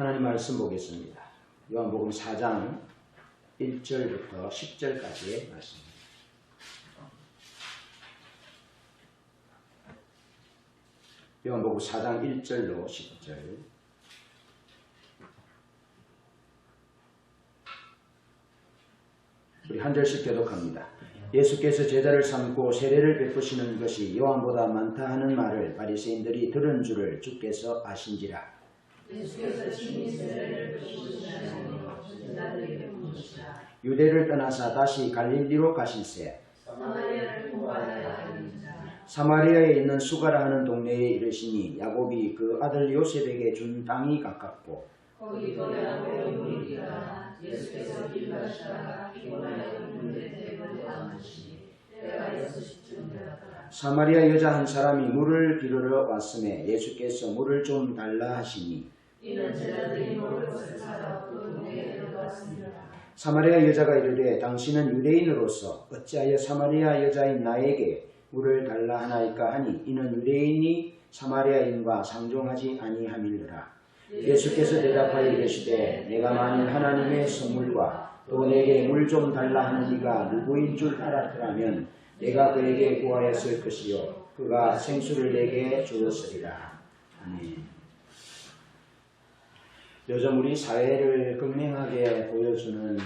하나님 말씀 보겠습니다. 요한복음 4장 1절부터 10절까지의 말씀입니다. 요한복음 4장 1절로 10절. 우리 한 절씩 교독합니다. 예수께서 제자를 삼고 세례를 베푸시는 것이 요한보다 많다 하는 말을 바리새인들이 들은 줄을 주께서 아신지라. 예수께서 친히 세례를 베푸시며 제자들에게 묻으시라. 유대를 떠나사 다시 갈릴리로 가실새 사마리아를 통과하여 다니자. 사마리아에 있는 수가라 하는 동네에 이르시니 야곱이 그 아들 요셉에게 준 땅이 가깝고 거기도 야곱의 무리가 예수께서 길 가시다가 피곤하여 물에 대고 앉으시니 때가 6시쯤 되었더라. 사마리아 여자 한 사람이 물을 기르러 왔음에 예수께서 물을 좀 달라 하시니 이는 제자들이 먹을 것을 찾아 그 동네에 들어갔습니다. 사마리아 여자가 이르되 당신은 유대인으로서 어찌하여 사마리아 여자인 나에게 물을 달라 하나이까 하니 이는 유대인이 사마리아인과 상종하지 아니함이니라. 예수께서 대답하여 이르시되 내가 만일 하나님의 선물과 또 내게 물 좀 달라 하는 이가 누구인 줄 알았더라면 내가 그에게 구하였을 것이요 그가 생수를 내게 주었으리라. 아멘. 요즘 우리 사회를 극명하게 보여주는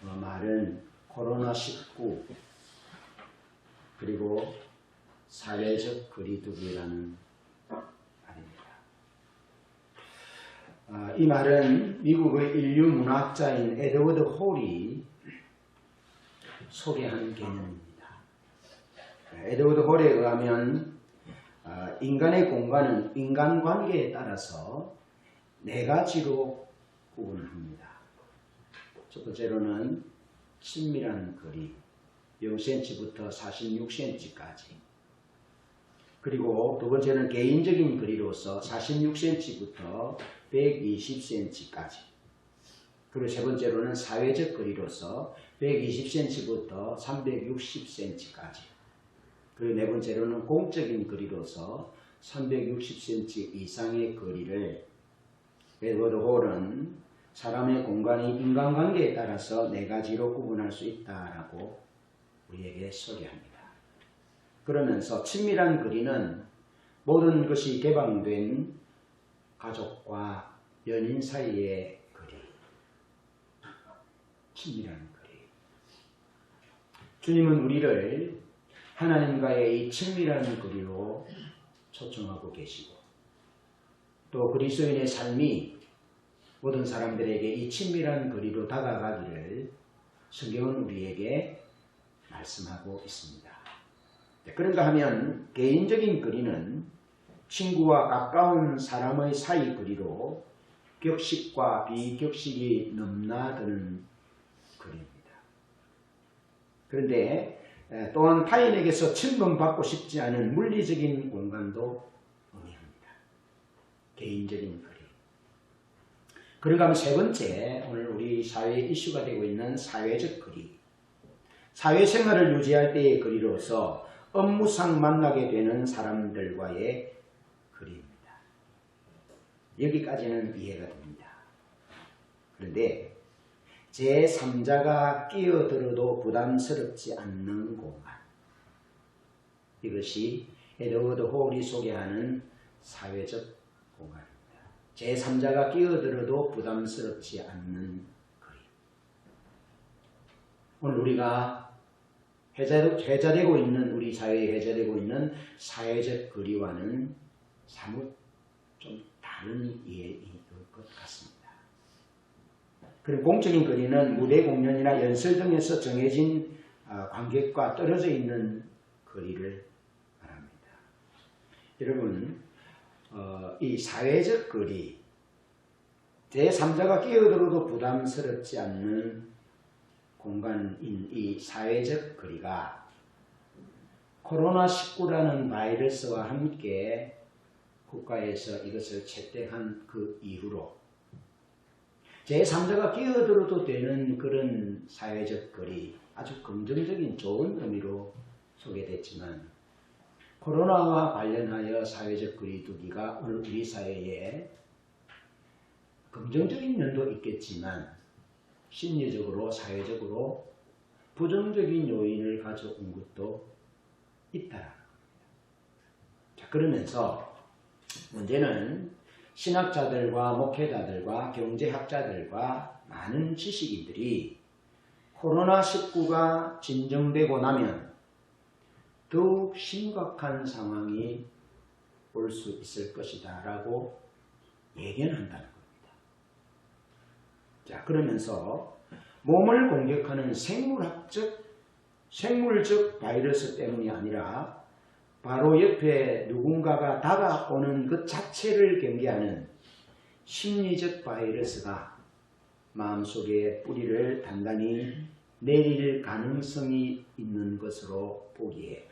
말은 코로나19 그리고 사회적 거리두기라는 말입니다. 이 말은 미국의 인류 문학자인 에드워드 홀이 소개한 개념입니다. 에드워드 홀에 의하면 인간의 공간은 인간관계에 따라서 네 가지로 구분합니다. 첫 번째로는 친밀한 거리 0cm부터 46cm까지 그리고 두 번째는 개인적인 거리로서 46cm부터 120cm까지 그리고 세 번째로는 사회적 거리로서 120cm부터 360cm까지 그리고 네 번째로는 공적인 거리로서 360cm 이상의 거리를 에드워드 홀은 사람의 공간이 인간관계에 따라서 네 가지로 구분할 수 있다라고 우리에게 소개합니다. 그러면서 친밀한 거리는 모든 것이 개방된 가족과 연인 사이의 거리, 친밀한 거리. 주님은 우리를 하나님과의 이 친밀한 거리로 초청하고 계시고 또 그리스도인의 삶이 모든 사람들에게 이 친밀한 거리로 다가가기를 성경은 우리에게 말씀하고 있습니다. 그런가 하면 개인적인 거리는 친구와 가까운 사람의 사이 거리로 격식과 비격식이 넘나드는 거리입니다. 그런데 또한 타인에게서 침범받고 싶지 않은 물리적인 공간도 의미합니다. 개인적인 거리. 그런가 하면 세 번째, 오늘 우리 사회에 이슈가 되고 있는 사회적 거리. 사회생활을 유지할 때의 거리로서 업무상 만나게 되는 사람들과의 거리입니다. 여기까지는 이해가 됩니다. 그런데 제3자가 끼어들어도 부담스럽지 않는 공간. 이것이 에드워드 홀이 소개하는 사회적 공간입니다. 제3자가 끼어들어도 부담스럽지 않는 거리. 오늘 우리가 회자되고 있는 우리 사회에 회자되고 있는 사회적 거리와는 사뭇 좀 다른 이해일 것 같습니다. 그리고 공적인 거리는 무대 공연이나 연설 등에서 정해진 관객과 떨어져 있는 거리를 말합니다. 여러분, 이 사회적 거리, 제3자가 끼어들어도 부담스럽지 않는 공간인 이 사회적 거리가 코로나19라는 바이러스와 함께 국가에서 이것을 채택한 그 이후로 제3자가 끼어들어도 되는 그런 사회적 거리, 아주 긍정적인 좋은 의미로 소개됐지만 코로나와 관련하여 사회적 거리두기가 오늘 우리 사회에 긍정적인 면도 있겠지만 심리적으로 사회적으로 부정적인 요인을 가져온 것도 있다라는 겁니다. 자, 그러면서 문제는 신학자들과 목회자들과 경제학자들과 많은 지식인들이 코로나19가 진정되고 나면 더욱 심각한 상황이 올 수 있을 것이다 라고 예견한다는 겁니다. 자, 그러면서 몸을 공격하는 생물적 바이러스 때문이 아니라 바로 옆에 누군가가 다가오는 것 자체를 경계하는 심리적 바이러스가 마음속에 뿌리를 단단히 내릴 가능성이 있는 것으로 보기에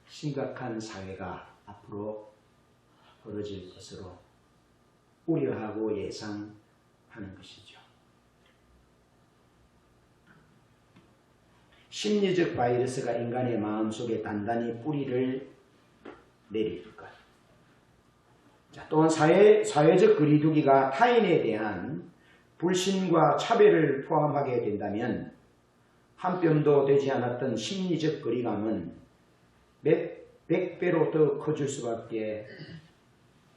심각한 사회가 앞으로 벌어질 것으로 우려하고 예상하는 것이죠. 심리적 바이러스가 인간의 마음속에 단단히 뿌리를 내릴 것. 자, 또한 사회적 거리두기가 타인에 대한 불신과 차별을 포함하게 된다면 한 뼘도 되지 않았던 심리적 거리감은 100배로 더 커질 수밖에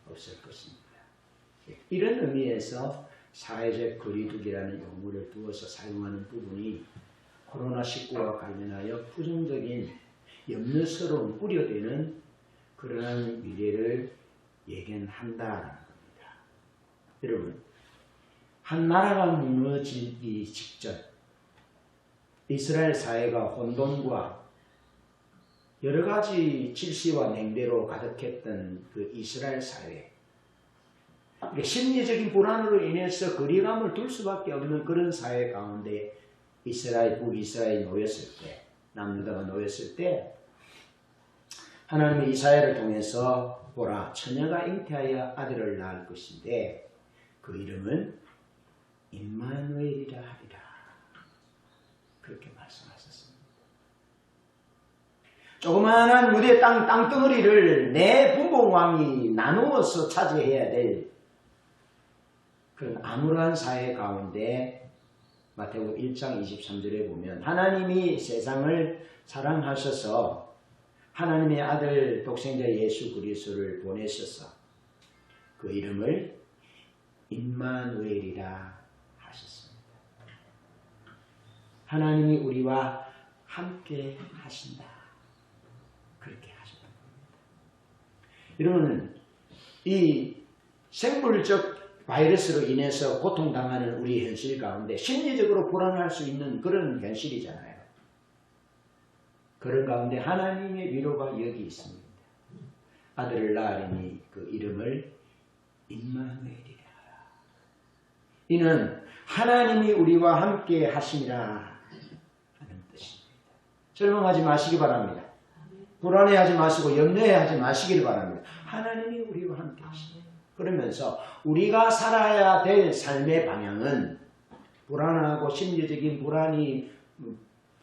없을 것입니다. 이런 의미에서 사회적 거리두기라는 용어를 두어서 사용하는 부분이 코로나19와 관련하여 부정적인 염려스러운 우려되는 그러한 미래를 예견한다라는 겁니다. 여러분, 한 나라가 무너지기 직전 이스라엘 사회가 혼돈과 여러 가지 질시와 냉대로 가득했던 그 이스라엘 사회, 심리적인 불안으로 인해서 거리감을 둘 수밖에 없는 그런 사회 가운데 북이스라엘이 놓였을 때, 남유다가 놓였을 때 하나님의 이사야를 통해서 보라, 처녀가 잉태하여 아들을 낳을 것인데 그 이름은 임마누엘이라 하리라. 그렇게 말씀하셨습니다. 조그마한 유대 땅덩어리를 내 분봉왕이 나누어서 차지해야 될 그런 암울한 사회 가운데 마태복음 1장 23절에 보면 하나님이 세상을 사랑하셔서 하나님의 아들 독생자 예수 그리스도를 보내셔서 그 이름을 임마누엘이라 하셨습니다. 하나님이 우리와 함께 하신다. 그렇게 하셨던 겁니다. 여러분, 이 생물적 바이러스로 인해서 고통당하는 우리 현실 가운데 심리적으로 불안할 수 있는 그런 현실이잖아요. 그런 가운데 하나님의 위로가 여기 있습니다. 아들을 낳으리니 그 이름을 임마누엘이라. 이는 하나님이 우리와 함께 하심이라 하는 뜻입니다. 절망하지 마시기 바랍니다. 불안해하지 마시고 염려해하지 마시기를 바랍니다. 하나님이 우리와 함께 하십니다. 그러면서 우리가 살아야 될 삶의 방향은 불안하고 심리적인 불안이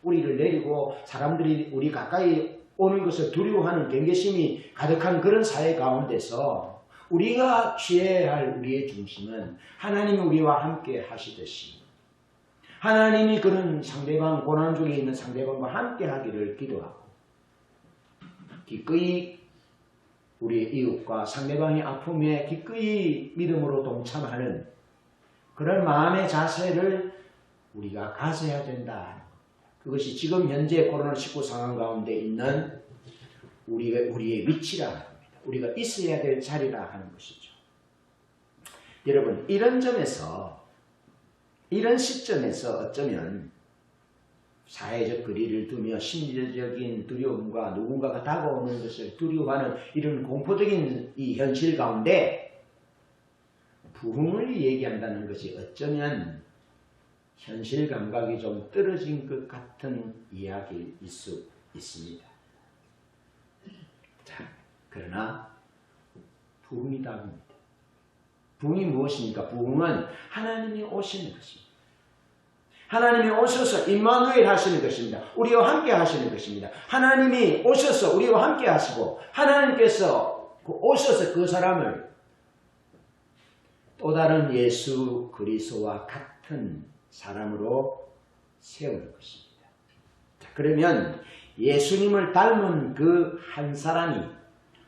뿌리를 내리고 사람들이 우리 가까이 오는 것을 두려워하는 경계심이 가득한 그런 사회 가운데서 우리가 취해야 할 우리의 중심은 하나님이 우리와 함께 하시듯이 하나님이 그런 상대방, 고난 중에 있는 상대방과 함께 하기를 기도하고 기꺼이 우리 이웃과 상대방의 아픔에 기꺼이 믿음으로 동참하는 그런 마음의 자세를 우리가 가져야 된다. 그것이 지금 현재 코로나19 상황 가운데 있는 우리의 위치라 합니다. 우리가 있어야 될 자리라 하는 것이죠. 여러분, 이런 점에서, 이런 시점에서 어쩌면 사회적 거리를 두며 심리적인 두려움과 누군가가 다가오는 것을 두려워하는 이런 공포적인 이 현실 가운데 부흥을 얘기한다는 것이 어쩌면 현실 감각이 좀 떨어진 것 같은 이야기일 수 있습니다. 자, 그러나 부흥이다 합니다. 부흥이 무엇입니까? 부흥은 하나님이 오시는 것입니다. 하나님이 오셔서 임마누엘 하시는 것입니다. 우리와 함께 하시는 것입니다. 하나님이 오셔서 우리와 함께 하시고 하나님께서 오셔서 그 사람을 또 다른 예수 그리스도와 같은 사람으로 세우는 것입니다. 자, 그러면 예수님을 닮은 그 한 사람이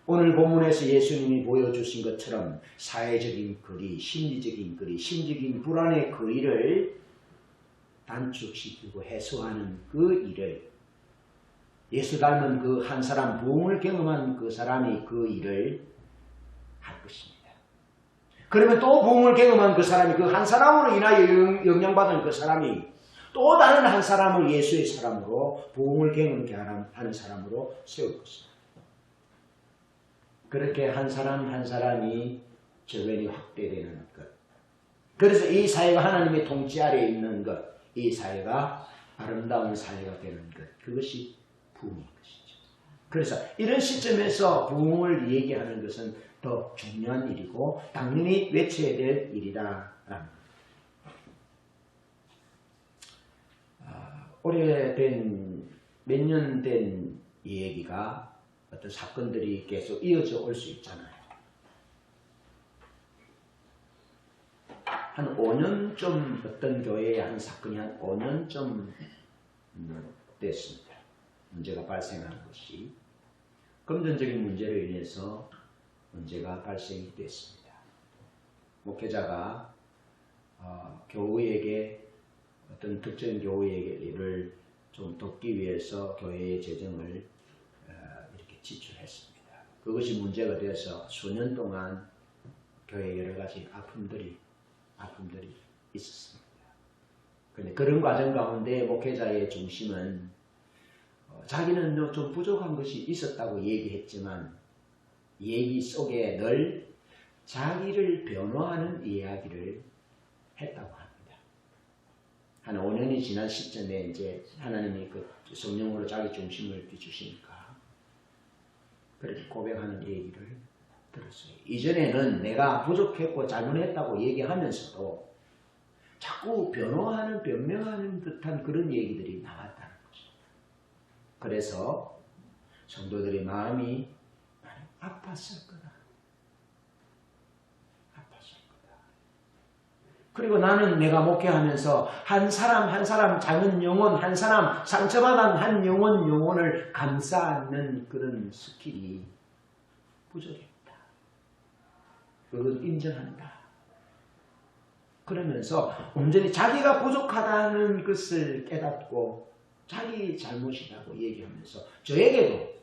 오늘 본문에서 예수님이 보여주신 것처럼 사회적인 거리, 심리적인 거리, 심적인 불안의 거리를 단축시키고 해소하는 그 일을 예수 닮은 그 한 사람, 부흥을 경험한 그 사람이 그 일을 할 것입니다. 그러면 또 부흥을 경험한 그 사람이 그 한 사람으로 인하여 영향받은 그 사람이 또 다른 한 사람을 예수의 사람으로 부흥을 경험케 하는 사람으로 세울 것입니다. 그렇게 한 사람 한 사람이 저변이 확대되는 것. 그래서 이 사회가 하나님의 통치 아래에 있는 것, 이 사회가 아름다운 사회가 되는 것, 그것이 부흥인 것이죠. 그래서 이런 시점에서 부흥을 얘기하는 것은 더 중요한 일이고 당연히 외쳐야 될 일이다라는 것. 오래된 몇 년 된 얘기가 어떤 사건들이 계속 이어져 올 수 있잖아요. 한 5년쯤 어떤 교회에 한 사건이 한 5년쯤 됐습니다. 문제가 발생한 것이 금전적인 문제로 인해서 문제가 발생이 됐습니다. 목회자가 교회에게 어떤 특정 교회를 좀 돕기 위해서 교회의 재정을 이렇게 지출했습니다. 그것이 문제가 되어서 수년 동안 교회에 여러 가지 아픔들이 있었습니다. 그런데 그런 과정 가운데 목회자의 중심은 자기는 좀 부족한 것이 있었다고 얘기했지만 얘기 속에 늘 자기를 변호하는 이야기를 했다고 합니다. 한 5년이 지난 시점에 이제 하나님이 그 성령으로 자기 중심을 비추시니까 그렇게 고백하는 얘기를 들었어요. 이전에는 내가 부족했고 잘못했다고 얘기하면서도 자꾸 변명하는 듯한 그런 얘기들이 나왔다는 거죠. 그래서 성도들의 마음이 아팠을 거다. 그리고 나는 내가 목회하면서 한 사람 작은 영혼, 한 사람 상처받은 한 영혼을 감싸 안는 그런 스킬이 부족했다. 그걸 인정한다. 그러면서 온전히 자기가 부족하다는 것을 깨닫고 자기 잘못이라고 얘기하면서 저에게도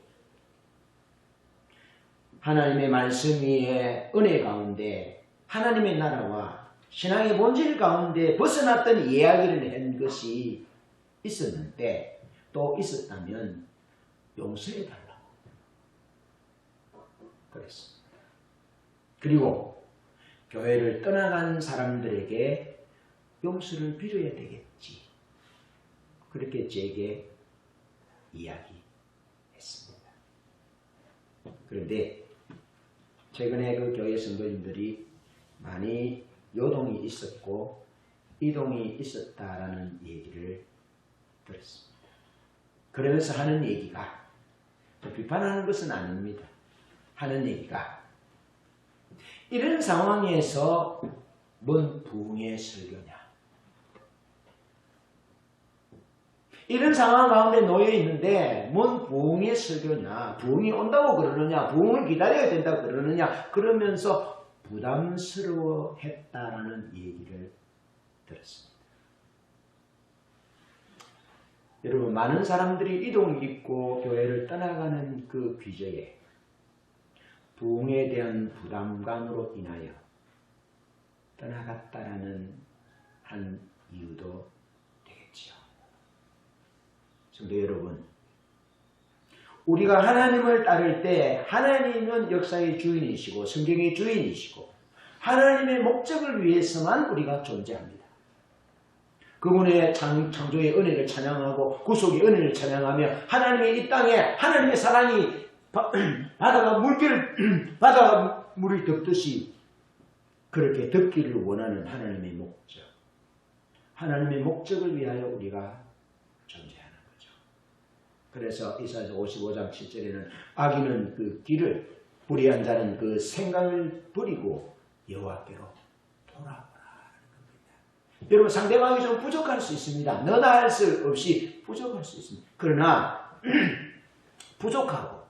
하나님의 말씀 위에 은혜 가운데 하나님의 나라와 신앙의 본질 가운데 벗어났던 이야기를 한 것이 있었는데 또 있었다면 용서해달라고 그랬습니다. 그리고 교회를 떠나간 사람들에게 용서를 빌어야 되겠지. 그렇게 제게 이야기했습니다. 그런데 최근에 그 교회 성도님들이 많이 요동이 있었고 이동이 있었다라는 얘기를 들었습니다. 그러면서 하는 얘기가 비판하는 것은 아닙니다. 하는 얘기가 이런 상황에서 뭔 부흥의 설교냐. 이런 상황 가운데 놓여 있는데 뭔 부흥의 설교냐. 부흥이 온다고 그러느냐. 부흥을 기다려야 된다고 그러느냐. 그러면서 부담스러워했다라는 얘기를 들었습니다. 여러분 많은 사람들이 이동이 있고 교회를 떠나가는 그 귀저에 부흥에 대한 부담감으로 인하여 떠나갔다라는 한 이유도 되겠지요. 성도 여러분, 우리가 하나님을 따를 때 하나님은 역사의 주인이시고 성경의 주인이시고 하나님의 목적을 위해서만 우리가 존재합니다. 그분의 창조의 은혜를 찬양하고 구속의 은혜를 찬양하며 하나님의 이 땅에 하나님의 사랑이 바다가 물을 덮듯이 그렇게 덮기를 원하는 하나님의 목적. 하나님의 목적을 위하여 우리가 존재하는 거죠. 그래서 이사야서 55장 7절에는 악인은 그 길을 불의한 자는 그 생각을 버리고 여호와께로 돌아보라 하는 겁니다. 여러분 상대방이 좀 부족할 수 있습니다. 너나 할 수 없이 부족할 수 있습니다. 그러나 부족하고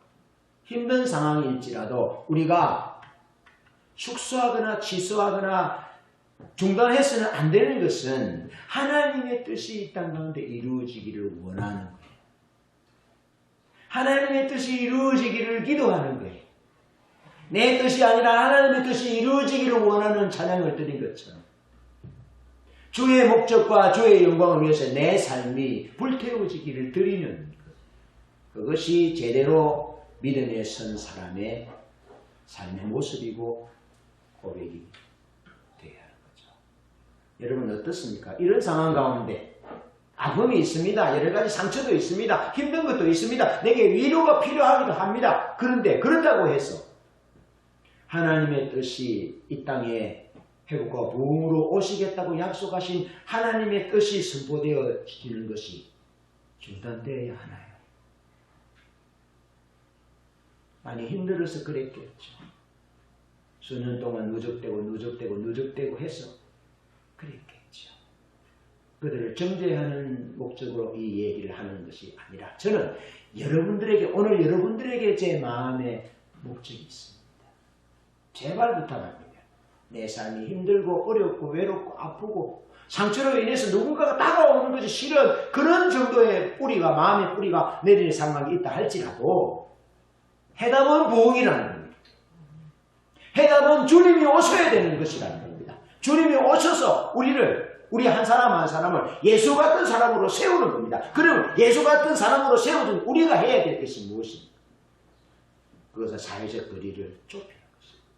힘든 상황일지라도 우리가 축소하거나 취소하거나 중단해서는 안 되는 것은 하나님의 뜻이 이 땅 가운데 이루어지기를 원하는 거예요. 하나님의 뜻이 이루어지기를 기도하는 거예요. 내 뜻이 아니라 하나님의 뜻이 이루어지기를 원하는 찬양을 드린 것처럼 주의 목적과 주의 영광을 위해서 내 삶이 불태워지기를 드리는 것. 그것이 제대로 믿음에 선 사람의 삶의 모습이고 고백이 되어야 하는 거죠. 여러분 어떻습니까? 이런 상황 가운데 아픔이 있습니다. 여러 가지 상처도 있습니다. 힘든 것도 있습니다. 내게 위로가 필요하기도 합니다. 그런데 그렇다고 해서 하나님의 뜻이 이 땅에 회복과 부흥으로 오시겠다고 약속하신 하나님의 뜻이 선포되어지는 것이 중단되어야 하나요? 많이 힘들어서 그랬겠죠. 수년 동안 누적되고 해서 그랬겠죠. 그들을 정죄하는 목적으로 이 얘기를 하는 것이 아니라 저는 오늘 여러분들에게 제 마음의 목적이 있습니다. 제발 부탁합니다. 내 삶이 힘들고 어렵고 외롭고 아프고 상처로 인해서 누군가가 다가오는 것이 싫은 그런 정도의 마음의 뿌리가 내리는 상황이 있다 할지라도 해답은 부흥이라는 겁니다. 해답은 주님이 오셔야 되는 것이라는 겁니다. 주님이 오셔서 우리 한 사람 한 사람을 예수 같은 사람으로 세우는 겁니다. 그럼 예수 같은 사람으로 세워준 우리가 해야 될 것이 무엇입니까? 그것은 사회적 거리를 좁히는 것입니다.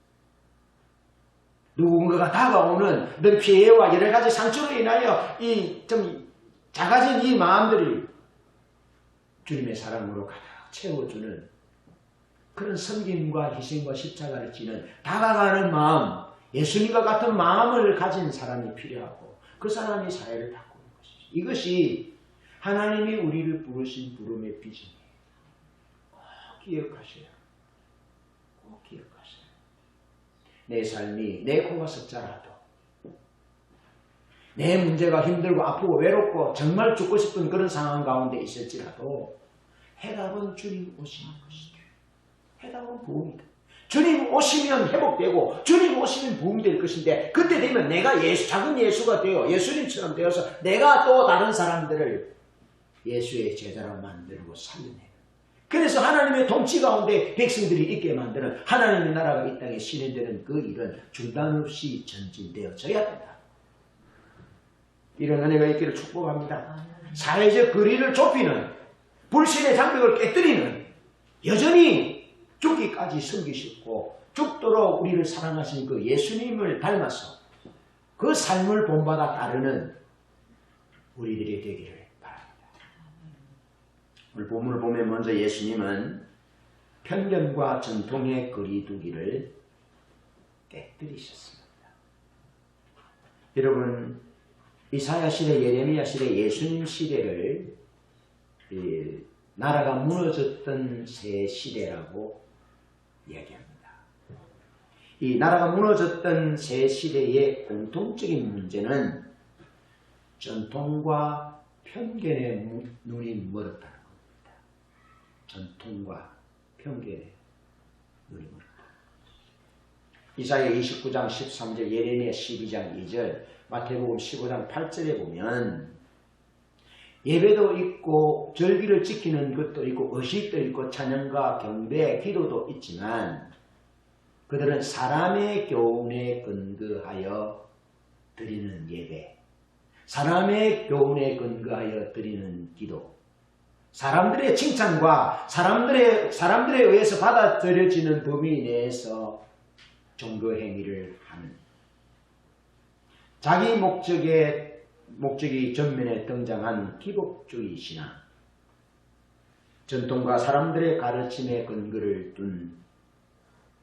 누군가가 다가오는 너 피해와 여러 가지 상처로 인하여 좀 작아진 이 마음들이 주님의 사랑으로 가득 채워주는 그런 섬김과 희생과 십자가를 지는 다가가는 마음, 예수님과 같은 마음을 가진 사람이 필요하고 그 사람이 사회를 바꾸는 것이죠. 이것이 하나님이 우리를 부르신 부름의 비전이에요. 꼭 기억하셔요. 꼭 기억하셔요. 내 삶이 내 코가 석자라도 내 문제가 힘들고 아프고 외롭고 정말 죽고 싶은 그런 상황 가운데 있을지라도 해답은 주님 오시는 것이죠. 해답은 부흥이다. 주님 오시면 회복되고 주님 오시면 부흥이 될 것인데 그때 되면 내가 작은 예수가 되어 예수님처럼 되어서 내가 또 다른 사람들을 예수의 제자로 만들고 살려내요. 그래서 하나님의 통치 가운데 백성들이 있게 만드는 하나님의 나라가 이 땅에 실현되는 그 일은 중단 없이 전진되어져야 된다. 이런 은혜가 있기를 축복합니다. 사회적 거리를 좁히는 불신의 장벽을 깨뜨리는 여전히 죽기까지 섬기셨고 죽도록 우리를 사랑하신 그 예수님을 닮아서 그 삶을 본받아 따르는 우리들이 되기를 바랍니다. 오늘 본문을 보면 먼저 예수님은 편견과 전통의 거리두기를 깨뜨리셨습니다. 여러분 이사야 시대, 예레미야 시대, 예수님 시대를 나라가 무너졌던 새 시대라고 이야기합니다. 이 나라가 무너졌던 새 시대의 공통적인 문제는 전통과 편견의 눈이 멀었다는 겁니다. 전통과 편견의 눈이 멀었다. 이사야 29장 13절, 예레미야 12장 2절, 마태복음 15장 8절에 보면 예배도 있고 절기를 지키는 것도 있고 의식도 있고 찬양과 경배, 기도도 있지만 그들은 사람의 교훈에 근거하여 드리는 예배, 사람의 교훈에 근거하여 드리는 기도, 사람들의 칭찬과 사람들에 의해서 받아들여지는 범위 내에서 종교 행위를 하는 자기 목적이 전면에 등장한 기복주의 신앙, 전통과 사람들의 가르침에 근거를 둔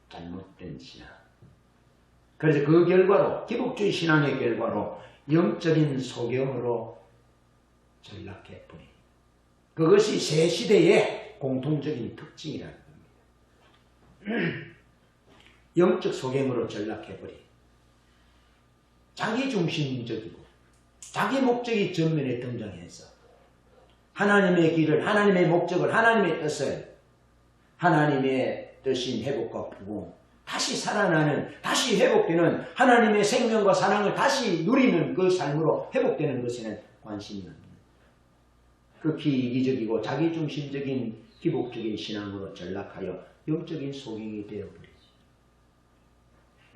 잘못된 신앙. 그래서 그 결과로 기복주의 신앙의 결과로 영적인 소경으로 전락해버린 그것이 새 시대의 공통적인 특징이라는 겁니다. 영적 소경으로 전락해버린 자기중심적이고 자기 목적이 전면에 등장해서 하나님의 길을, 하나님의 목적을, 하나님의 뜻을, 하나님의 뜻인 회복과 부흥, 다시 살아나는, 다시 회복되는 하나님의 생명과 사랑을 다시 누리는 그 삶으로 회복되는 것에는 관심이 없는, 극히 이기적이고 자기중심적인 기복적인 신앙으로 전락하여 영적인 소경이 되어버리지.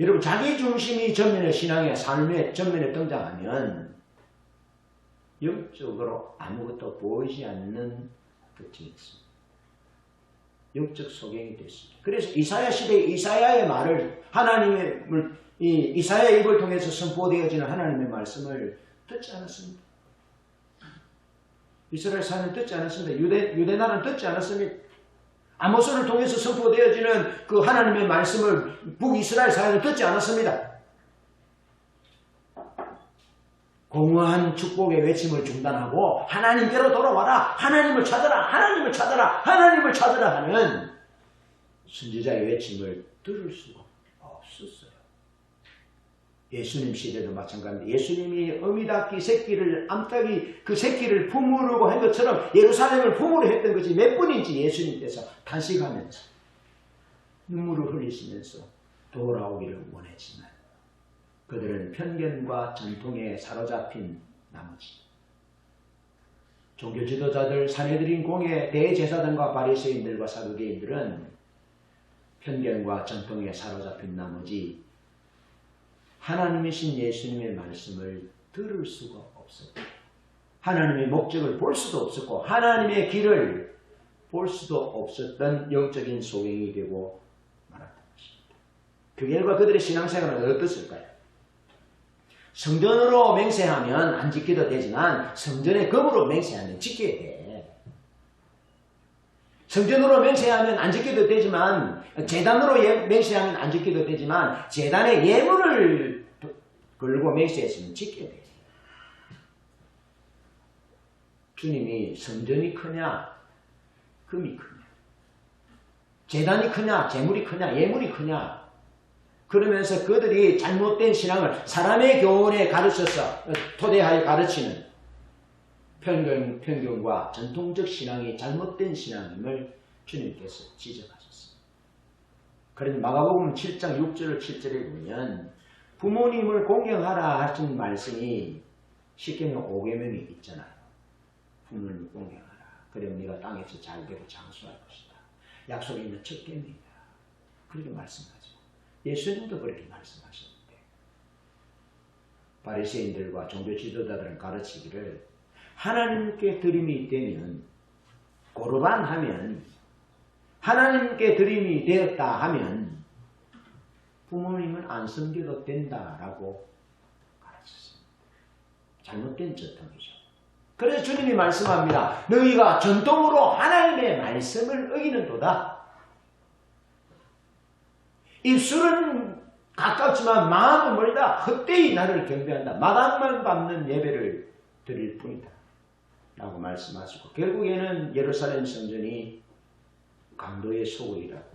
여러분, 자기중심이 전면에 신앙의 삶의 전면에 등장하면 영적으로 아무것도 보이지 않는 특징이 있습니다. 영적 소경이 됐습니다. 그래서 이사야 시대에 이사야의 말을, 하나님을, 이사야의 입을 통해서 선포되어지는 하나님의 말씀을 듣지 않았습니다. 이스라엘 사는 듣지 않았습니다. 유대 나라는 듣지 않았습니다. 아모스를 통해서 선포되어지는 그 하나님의 말씀을 북이스라엘 사회는 듣지 않았습니다. 공허한 축복의 외침을 중단하고 하나님께로 돌아와라, 하나님을 찾아라, 하나님을 찾아라, 하나님을 찾아라 하는 선지자의 외침을 들을 수가 없었어요. 예수님 시대도 마찬가지입니다. 예수님이 어미닭기 새끼를, 암탉이 그 새끼를 품으려고 한 것처럼 예루살렘을 품으려 했던 것이 몇 번인지 예수님께서 탄식하면서 눈물을 흘리시면서 돌아오기를 원했지만 그들은 편견과 전통에 사로잡힌 나머지 종교 지도자들, 사내들인 공예, 대제사장과 바리새인들과 사두개인들은 편견과 전통에 사로잡힌 나머지 하나님이신 예수님의 말씀을 들을 수가 없었고 하나님의 목적을 볼 수도 없었고 하나님의 길을 볼 수도 없었던 영적인 소경이 되고 말았던 것입니다. 그 결과 그들의 신앙생활은 어떻을까요? 성전으로 맹세하면 안 지켜도 되지만 성전의 검으로 맹세하면 지켜야 돼. 성전으로 맹세하면 안 지켜도 되지만 제단으로 맹세하면 안 지켜도 되지만 제단의 예물을 걸고 맹세했으면 지켜야 돼. 주님이 성전이 크냐 금이 크냐 제단이 크냐 제물이 크냐 예물이 크냐 그러면서 그들이 잘못된 신앙을 사람의 교훈에 가르쳐서 토대하여 가르치는 편견과 전통적 신앙이 잘못된 신앙임을 주님께서 지적하셨습니다. 그러니 마가복음 7장 6절 7절에 보면 부모님을 공경하라 하신 말씀이 십계명 5계명이 있잖아요. 부모님을 공경하라. 그러면 네가 땅에서 잘되고 장수할 것이다. 약속이 있는 첫 계명이다. 그렇게 말씀하죠. 예수님도 그렇게 말씀하셨는데 바리새인들과 종교 지도자들은 가르치기를 하나님께 드림이 되면 고르반 하면 하나님께 드림이 되었다 하면 부모님을 안 섬겨도 된다라고 가르쳤습니다. 잘못된 전통이죠. 그래서 주님이 말씀합니다. 너희가 전통으로 하나님의 말씀을 어기는도다. 입술은 가깝지만 마음은 멀다. 헛되이 나를 경배한다. 마당만 밟는 예배를 드릴 뿐이다. 라고 말씀하시고 결국에는 예루살렘 성전이 강도의 소굴이라고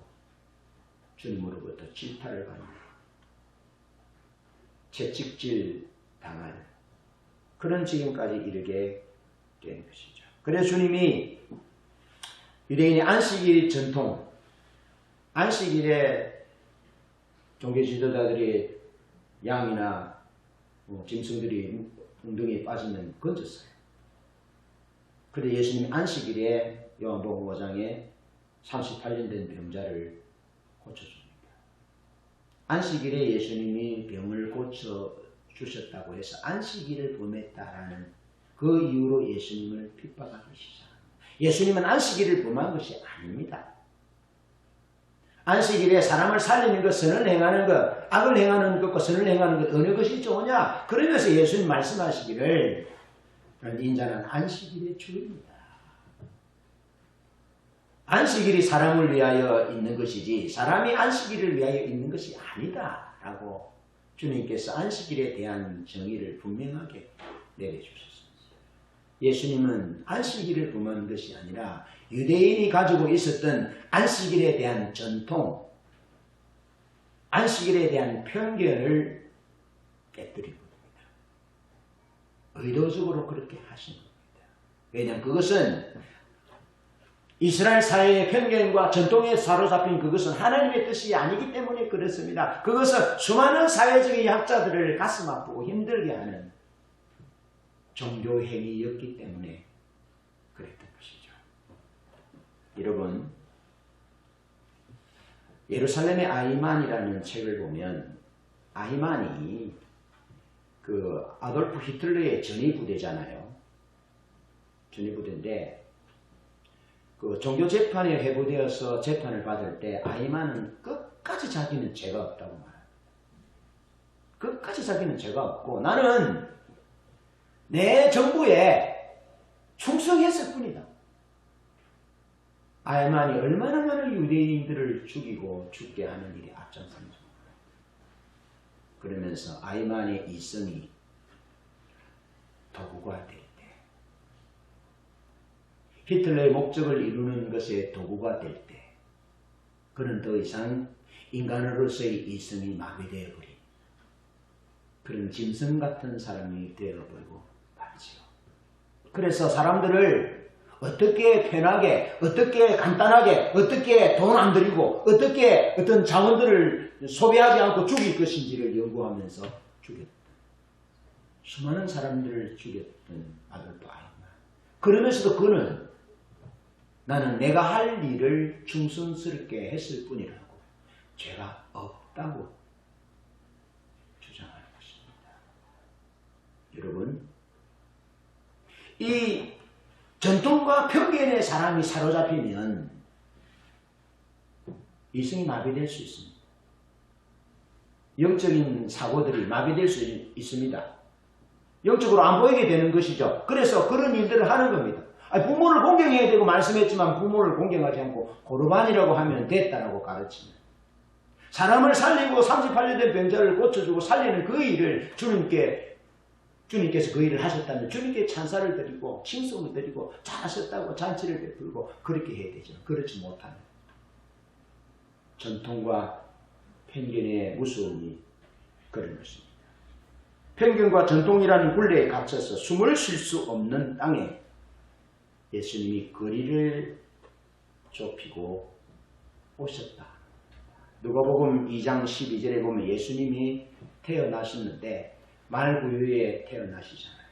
주님으로부터 질타를 받는 채찍질 당할 그런 지경까지 이르게 된 것이죠. 그래서 주님이 유대인의 안식일 전통, 안식일에 종교 지도자들이 양이나 짐승들이 웅덩이에 빠지면 건졌어요. 그런데 예수님이 안식일에 요한복음 5장에 38년 된 병자를 고쳐줍니다. 안식일에 예수님이 병을 고쳐주셨다고 해서 안식일을 범했다라는 그 이유로 예수님을 핍박하기 시작합니다. 예수님은 안식일을 범한 것이 아닙니다. 안식일에 사람을 살리는 것, 선을 행하는 것, 악을 행하는 것과 선을 행하는 것 어느 것이 좋으냐? 그러면서 예수님 말씀하시기를 인자는 안식일의 주입니다. 안식일이 사람을 위하여 있는 것이지 사람이 안식일을 위하여 있는 것이 아니다 라고 주님께서 안식일에 대한 정의를 분명하게 내려주셨습니다. 예수님은 안식일을 범한 것이 아니라 유대인이 가지고 있었던 안식일에 대한 전통, 안식일에 대한 편견을 깨뜨린 겁니다. 의도적으로 그렇게 하신 겁니다. 왜냐하면 그것은 이스라엘 사회의 편견과 전통에 사로잡힌 그것은 하나님의 뜻이 아니기 때문에 그렇습니다. 그것은 수많은 사회적인 약자들을 가슴 아프고 힘들게 하는 종교 행위였기 때문에 그랬던 것이죠. 여러분, 예루살렘의 아히만이라는 책을 보면 아히만이 그 아돌프 히틀러의 전위부대잖아요. 전위부대인데 그 종교 재판에 회부되어서 재판을 받을 때 아히만은 끝까지 자기는 죄가 없다고 말합니다. 끝까지 자기는 죄가 없고 나는 내 정부에 충성했을 뿐이다. 아히만이 얼마나 많은 유대인들을 죽이고 죽게 하는 일이 앞장섭니다. 그러면서 아히만의 이성이 도구가 될 때, 히틀러의 목적을 이루는 것에 도구가 될 때, 그는 더 이상 인간으로서의 이성이 마비되어 버린 그런 짐승 같은 사람이 되어버리고 말이지요. 그래서 사람들을 어떻게 편하게, 어떻게 간단하게, 어떻게 돈 안 들이고, 어떻게 어떤 자원들을 소비하지 않고 죽일 것인지를 연구하면서 죽였다. 수많은 사람들을 죽였던 아돌프 아히만. 그러면서도 그는 나는 내가 할 일을 충성스럽게 했을 뿐이라고 죄가 없다고 주장하는 것입니다. 여러분, 이 전통과 편견의 사람이 사로잡히면 이성이 마비될 수 있습니다. 영적인 사고들이 마비될 수 있습니다. 영적으로 안 보이게 되는 것이죠. 그래서 그런 일들을 하는 겁니다. 부모를 공경해야 되고 말씀했지만 부모를 공경하지 않고 고르반이라고 하면 됐다라고 가르치는, 사람을 살리고 38년 된 병자를 고쳐주고 살리는 그 일을 주님께서 그 일을 하셨다면 주님께 찬사를 드리고 칭송을 드리고 잘하셨다고 잔치를 베풀고 그렇게 해야 되죠. 그렇지 못하면 전통과 편견의 무서움이 그런 것입니다. 편견과 전통이라는 굴레에 갇혀서 숨을 쉴 수 없는 땅에 예수님이 거리를 좁히고 오셨다. 누가복음 2장 12절에 보면 예수님이 태어나셨는데 말구유에 태어나시잖아요.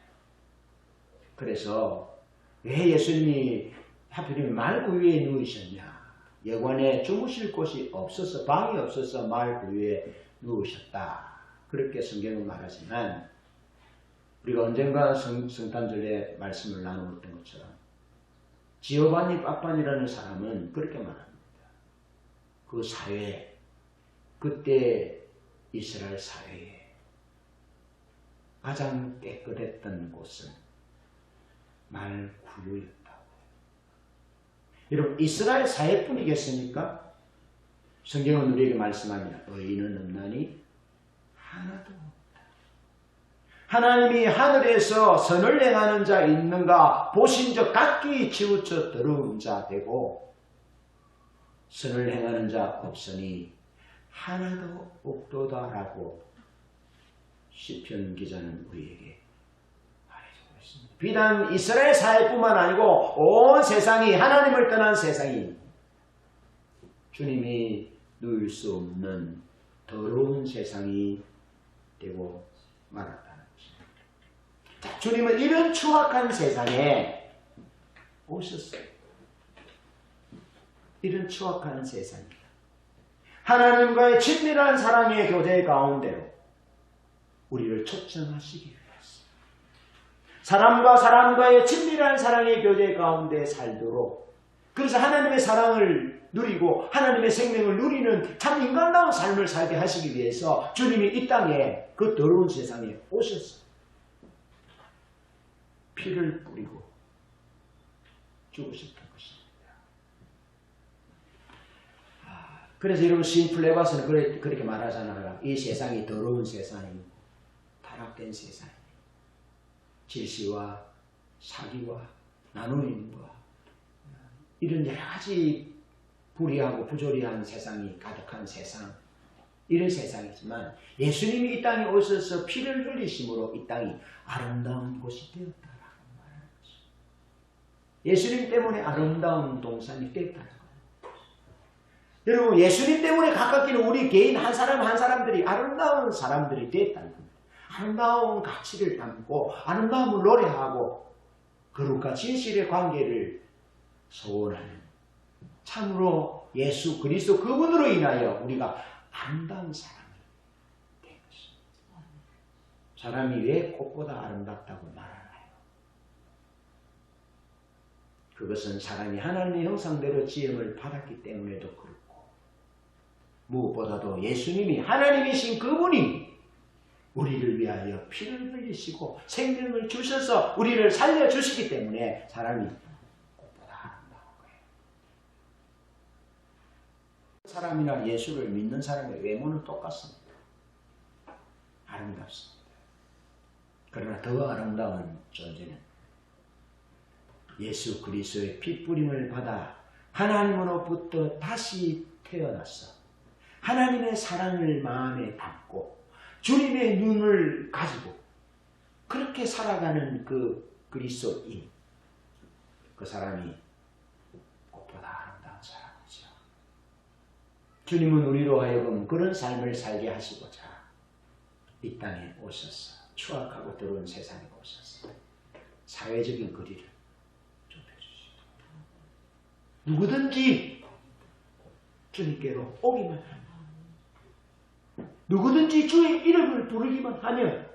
그래서 왜 예수님이 하필이면 말구유에 누우셨냐? 여관에 주무실 곳이 없어서, 방이 없어서 말구유에 누우셨다. 그렇게 성경은 말하지만 우리가 언젠가 성탄절에 말씀을 나누었던 것처럼 지오바니 빠빠니라는 사람은 그렇게 말합니다. 그 사회, 그때 이스라엘 사회에 가장 깨끗했던 곳은 말구유였다고. 여러분, 이스라엘 사회뿐이겠습니까? 성경은 우리에게 말씀합니다. 의인은 없나니 하나도 없다. 하나님이 하늘에서 선을 행하는 자 있는가 보신 적 각기 치우쳐 더러운 자 되고 선을 행하는 자 없으니 하나도 없도다라고 시편 기자는 우리에게 말해주고 있습니다. 비단 이스라엘 사회뿐만 아니고 온 세상이, 하나님을 떠난 세상이 주님이 누릴 수 없는 더러운 세상이 되고 말았다는 것입니다. 자, 주님은 이런 추악한 세상에 오셨어요. 이런 추악한 세상입니다. 하나님과의 친밀한 사랑의 교제 가운데로 우리를 초청하시기 위해서 사람과 사람과의 친밀한 사랑의 교제 가운데 살도록, 그래서 하나님의 사랑을 누리고 하나님의 생명을 누리는 참 인간다운 삶을 살게 하시기 위해서 주님이 이 땅에, 그 더러운 세상에 오셨어요. 피를 뿌리고 죽으셨던 것입니다. 그래서 여러분, 시인 플레바스는 그렇게 말하잖아요. 이 세상이 더러운 세상이고 타락된 세상, 질시와 사기와 나눔과 이런 여러 가지 불의하고 부조리한 세상이 가득한 세상, 이런 세상이지만 예수님이 이 땅에 오셔서 피를 흘리심으로 이 땅이 아름다운 곳이 되었다라는 말을 하죠. 예수님 때문에 아름다운 동산이 되었다는 거예요. 여러분, 예수님 때문에 가깝기는 우리 개인 한 사람 한 사람들이 아름다운 사람들이 됐다는 겁니다. 아름다운 가치를 담고 아름다움을 노래하고 거룩과 진실의 관계를 소원하는 참으로 예수 그리스도 그분으로 인하여 우리가 아름다운 사람이 된 것입니다. 사람이 왜 꽃보다 아름답다고 말하나요? 그것은 사람이 하나님의 형상대로 지음을 받았기 때문에도 그렇고 무엇보다도 예수님이 하나님이신 그분이 우리를 위하여 피를 흘리시고 생명을 주셔서 우리를 살려주시기 때문에 사람이 꽃보다 아름다운 거예요. 사람이나 예수를 믿는 사람의 외모는 똑같습니다. 아름답습니다. 그러나 더 아름다운 존재는 예수 그리스도의 핏부림을 받아 하나님으로부터 다시 태어났어. 하나님의 사랑을 마음에 담고 주님의 눈을 가지고 그렇게 살아가는 그 그리스도인, 그 사람이 꽃보다 아름다운 사람이죠. 주님은 우리로 하여금 그런 삶을 살게 하시고자 이 땅에 오셔서 추악하고 더러운 세상에 오셔서 사회적인 거리를 좁혀주시고 누구든지 주님께로 오기만 하면 누구든지 주의 이름을 부르기만 하면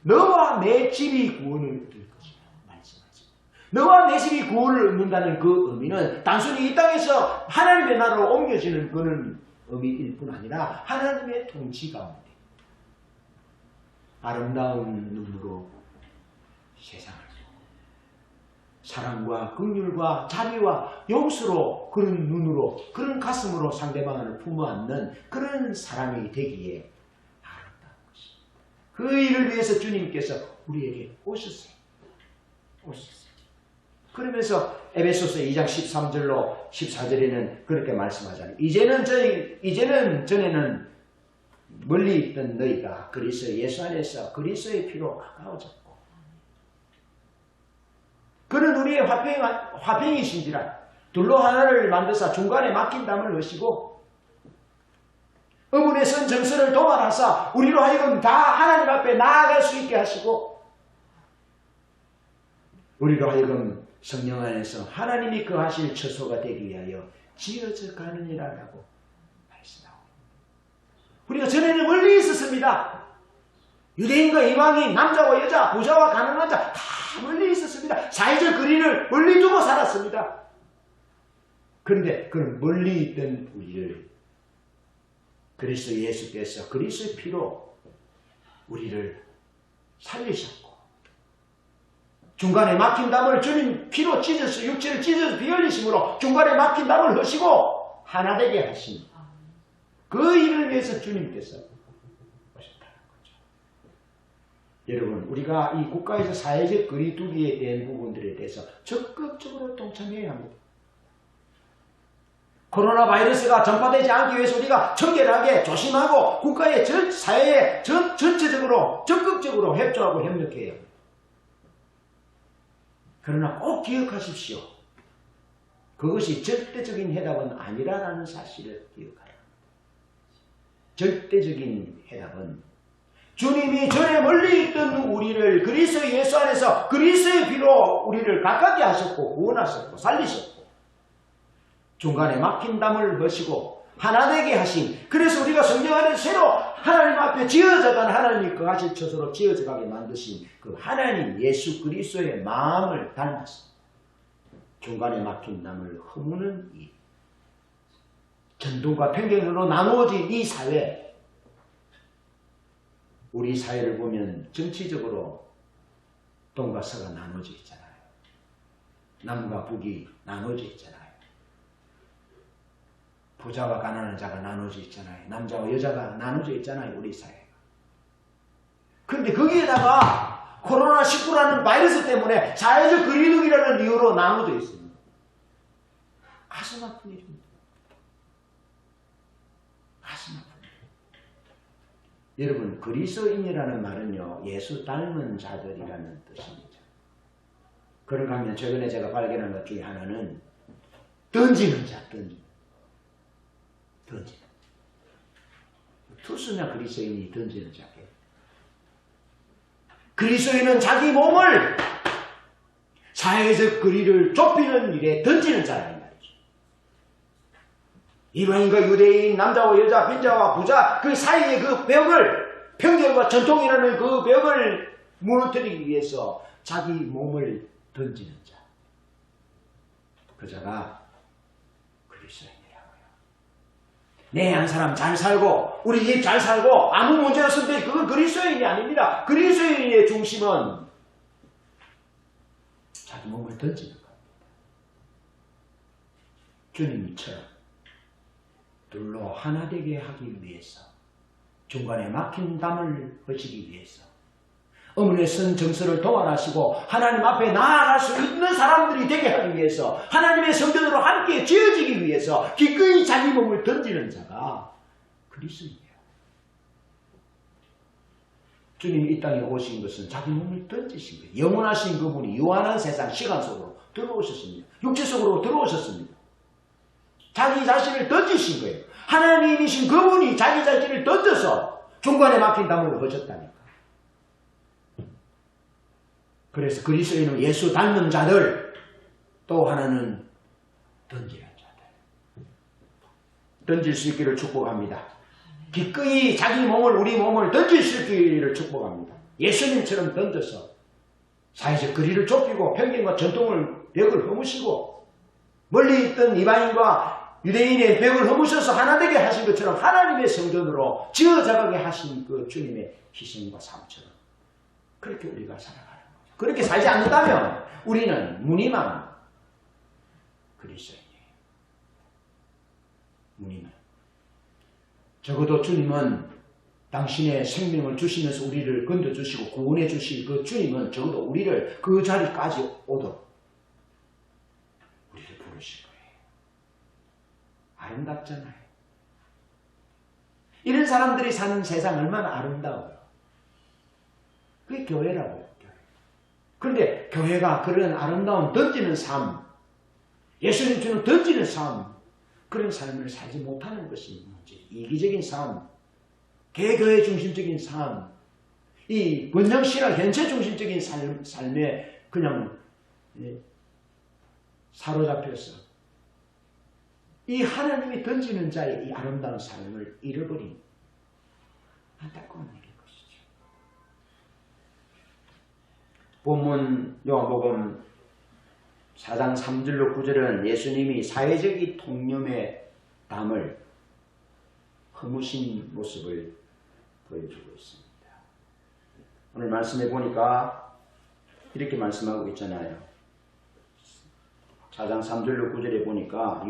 너와 내 집이 구원을 얻을 것이라 말씀하지. 너와 내 집이 구원을 얻는다는 그 의미는 단순히 이 땅에서 하나님의 나라로 옮겨지는 그런 의미일 뿐 아니라 하나님의 통치 가운데 아름다운 눈으로 세상을 사랑과 긍휼과 자비와 용서로 그런 눈으로 그런 가슴으로 상대방을 품어안는 그런 사람이 되기에 아름다운 것입니다. 그 일을 위해서 주님께서 우리에게 오셨어요. 그러면서 에베소서 2장 13절로 14절에는 그렇게 말씀하잖아요. 이제는 전에는 멀리 있던 너희가 그리스도 예수 안에서 그리스도의 피로 가까워졌고 그는 우리의 화평이신지라 둘로 하나를 만드사 중간에 막힌 담을 넣으시고 의문의 선 정서를 도말하사 우리로 하여금 다 하나님 앞에 나아갈 수 있게 하시고 우리로 하여금 성령 안에서 하나님이 거하실 처소가 되기 위하여 지어져 가느니라라고 말씀하고 우리가 전에는 멀리 있었습니다. 유대인과 이방인, 남자와 여자, 부자와 가난한 자 다 멀리 있었습니다. 사회적 거리를 멀리 두고 살았습니다. 그런데 그런 멀리 있던 우리를 그리스도 예수께서 그리스도의 피로 우리를 살리셨고 중간에 막힌 담을 주님 피로 찢어서 육체를 찢어서 비 흘리심으로 중간에 막힌 담을 허시고 하나 되게 하신 그 일을 위해서 주님께서 오셨다는 거죠. 여러분, 우리가 이 국가에서 사회적 거리두기에 대한 부분들에 대해서 적극적으로 동참해야 합니다. 코로나 바이러스가 전파되지 않기 위해서 우리가 청결하게 조심하고 국가의 사회에 전체적으로 적극적으로 협조하고 협력해야 합니다. 그러나 꼭 기억하십시오. 그것이 절대적인 해답은 아니라는 사실을 기억하라. 절대적인 해답은 주님이 전에 멀리 있던 우리를 그리스도 예수 안에서 그리스도의 피로 우리를 가깝게 하셨고 구원하셨고 살리셨고 중간에 막힌 담을 허시고 하나 되게 하신 그래서 우리가 성령 안에서 새로 하나님 앞에 지어져간 하나님이 거하실 처소로 지어져가게 만드신 그 하나님 예수 그리스도의 마음을 닮아서 중간에 막힌 담을 허무는 이 전통과 편견으로 나누어진 이 사회 우리 사회를 보면 정치적으로 동과 서가 나눠져 있잖아요. 남과 북이 나눠져 있잖아요. 부자와 가난한 자가 나눠져 있잖아요. 남자와 여자가 나눠져 있잖아요. 우리 사회가. 그런데 거기에다가 코로나19라는 바이러스 때문에 사회적 거리두기라는 이유로 나눠져 있습니다. 가슴 아픈 일입니다. 가슴 아픈 일. 여러분, 그리스도인이라는 말은요, 예수 닮은 자들이라는 뜻입니다. 그런가 하면 최근에 제가 발견한 것 중에 하나는 던지는 자, 던지는. 투수냐 그리스도인이 던지는 자게. 그리스도인은 자기 몸을 사회적 거리를 좁히는 일에 던지는 자란 말이죠. 이방인과 유대인, 남자와 여자, 빈자와 부자 그 사이의 그 벽을, 편견과 전통이라는 그 벽을 무너뜨리기 위해서 자기 몸을 던지는 자. 그 자가 그리스도인이라고요. 내 한 사람 잘 살고 우리 집 잘 살고 아무 문제 없는데 그건 그리스도인이 아닙니다. 그리스도인의 중심은 자기 몸을 던지는 겁니다. 주님처럼 둘로 하나 되게 하기 위해서, 중간에 막힌 담을 허시기 위해서, 어머니의 선 정서를 동원하시고 하나님 앞에 나아갈 수 있는 사람들이 되게 하기 위해서, 하나님의 성전으로 함께 지어지기 위해서 기꺼이 자기 몸을 던지는 자가 그리스도인이에요. 주님이 이 땅에 오신 것은 자기 몸을 던지신 거예요. 영원하신 그분이 유한한 세상 시간 속으로 들어오셨습니다. 육체 속으로 들어오셨습니다. 자기 자신을 던지신 거예요. 하나님이신 그분이 자기 자신을 던져서 중간에 막힌 담을 허셨다니까. 그래서 그리스도인은 예수 닮는 자들, 또 하나는 던지는 자들. 던질 수 있기를 축복합니다. 기꺼이 자기 몸을, 우리 몸을 던질 수 있기를 축복합니다. 예수님처럼 던져서 사회적 거리를 좁히고 편견과 전통을 벽을 허무시고 멀리 있던 이방인과 유대인의 벽을 허무셔서 하나 되게 하신 것처럼 하나님의 성전으로 지어자가게 하신 그 주님의 희생과 삶처럼 그렇게 우리가 살아가는 거죠. 그렇게 살지 않는다면 우리는 무늬만 그리스도인이에요. 무늬만. 적어도 주님은 당신의 생명을 주시면서 우리를 건져주시고 구원해 주실 그 주님은 적어도 우리를 그 자리까지 오도록 우리를 부르실 거예요. 아름답잖아요. 이런 사람들이 사는 세상 얼마나 아름다워요. 그게 교회라고요. 교회. 그런데 교회가 그런 아름다운 던지는 삶, 예수님 주는 던지는 삶, 그런 삶을 살지 못하는 것이 문제. 이기적인 삶, 개교회 중심적인 삶, 이 번영신학 현체 중심적인 삶에 그냥 사로잡혀서 이 하나님이 던지는 자의 이 아름다운 삶을 잃어버린 안타까운 일인 것이죠. 본문 요한복음 4장 3절로 9절은 예수님이 사회적인 통념의 담을 허무신 모습을 보여주고 있습니다. 오늘 말씀해 보니까 이렇게 말씀하고 있잖아요. 4장 3절로 9절에 보니까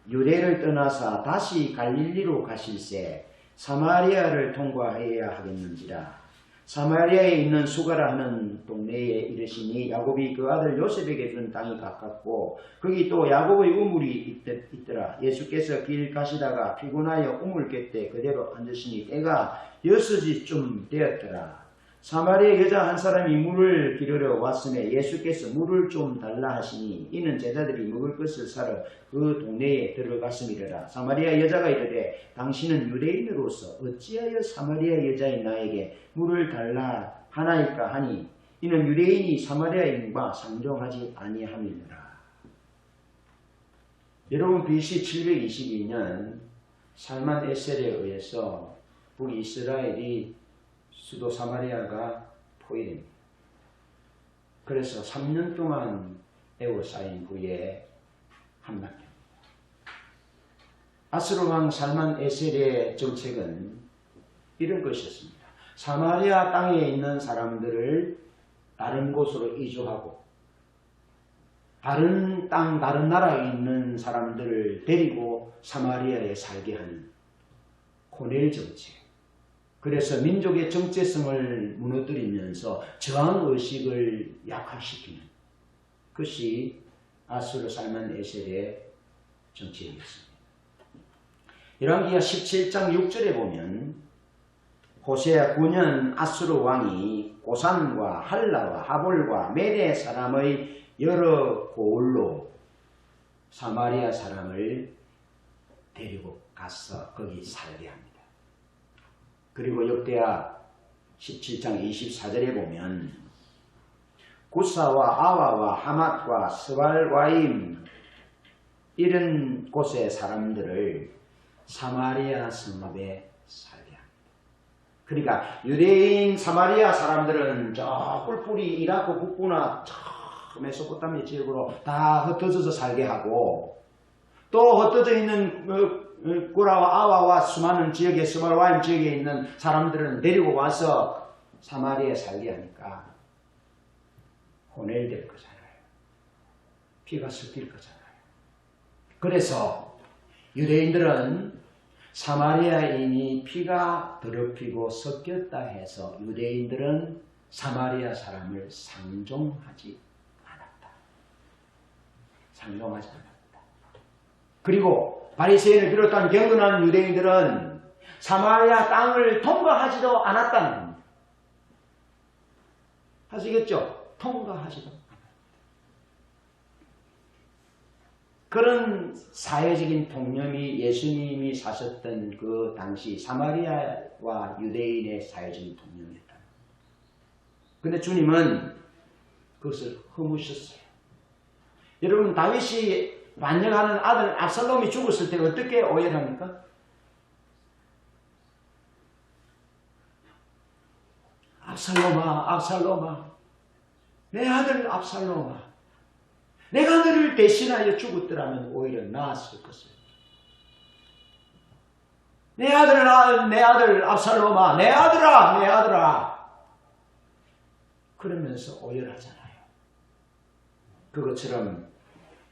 유대를 떠나사 다시 갈릴리로 가실새 사마리아를 통과해야 하겠는지라. 사마리아에 있는 수가라 하는 동네에 이르시니 야곱이 그 아들 요셉에게 준 땅이 가깝고 거기 또 야곱의 우물이 있더라. 예수께서 길 가시다가 피곤하여 우물 곁에 그대로 앉으시니 때가 6시쯤 되었더라. 사마리아 여자 한 사람이 물을 기르러 왔으며 예수께서 물을 좀 달라 하시니 이는 제자들이 먹을 것을 사러 그 동네에 들어갔음이라. 사마리아 여자가 이르되 당신은 유대인으로서 어찌하여 사마리아 여자인 나에게 물을 달라 하나이까 하니 이는 유대인이 사마리아인과 상종하지 아니함이니라. 여러분, BC 722년 살만 에셀에 의해서 북이스라엘이 수도 사마리아가 포위됩니다. 그래서 3년 동안 에워싸인 후에 함락됩니다. 아스로 왕 살만 에셀의 정책은 이런 것이었습니다. 사마리아 땅에 있는 사람들을 다른 곳으로 이주하고 다른 땅, 다른 나라에 있는 사람들을 데리고 사마리아에 살게 하는 코넬 정책. 그래서 민족의 정체성을 무너뜨리면서 저항의식을 약화시키는 것이 아수르 살만 에셀의 정책이었습니다. 열왕기하 17장 6절에 보면 호세아 9년 아수르 왕이 고산과 할라와 하볼과 메대 사람의 여러 고을로 사마리아 사람을 데리고 가서 거기 살게 합니다. 그리고 역대하 17장 24절에 보면 구사와 아와와 하맛과 스발와임 이런 곳의 사람들을 사마리아 성읍에 살게 합니다. 그러니까 유대인 사마리아 사람들은 저 뿔뿔이 이라크 북부나 저 메소포타미아 지역으로 다 흩어져서 살게 하고 또 흩어져 있는 구라와 아와와 수많은 지역에 스발와임 지역에 있는 사람들은 데리고 와서 사마리아에 살게 하니까 혼혈될 거잖아요. 피가 섞일 거잖아요. 그래서 유대인들은 사마리아인이 피가 더럽히고 섞였다 해서 유대인들은 사마리아 사람을 상종하지 않았다. 상종하지 않았다. 그리고 바리새인을 비롯한 경건한 유대인들은 사마리아 땅을 통과하지도 않았다는 겁니다. 아시겠죠? 통과하지도 않았다. 그런 사회적인 통념이 예수님이 사셨던 그 당시 사마리아와 유대인의 사회적인 통념이었다. 그런데 주님은 그것을 허무셨어요. 여러분 다윗이 반역하는 아들 압살롬이 죽었을 때 어떻게 오해를 합니까? 압살롬아, 압살롬아, 내 아들 압살롬아, 내가 너를 대신하여 죽었더라면 오히려 나았을 것을. 내 아들 압살롬아, 내 아들아, 내 아들아. 그러면서 오열하잖아요. 그것처럼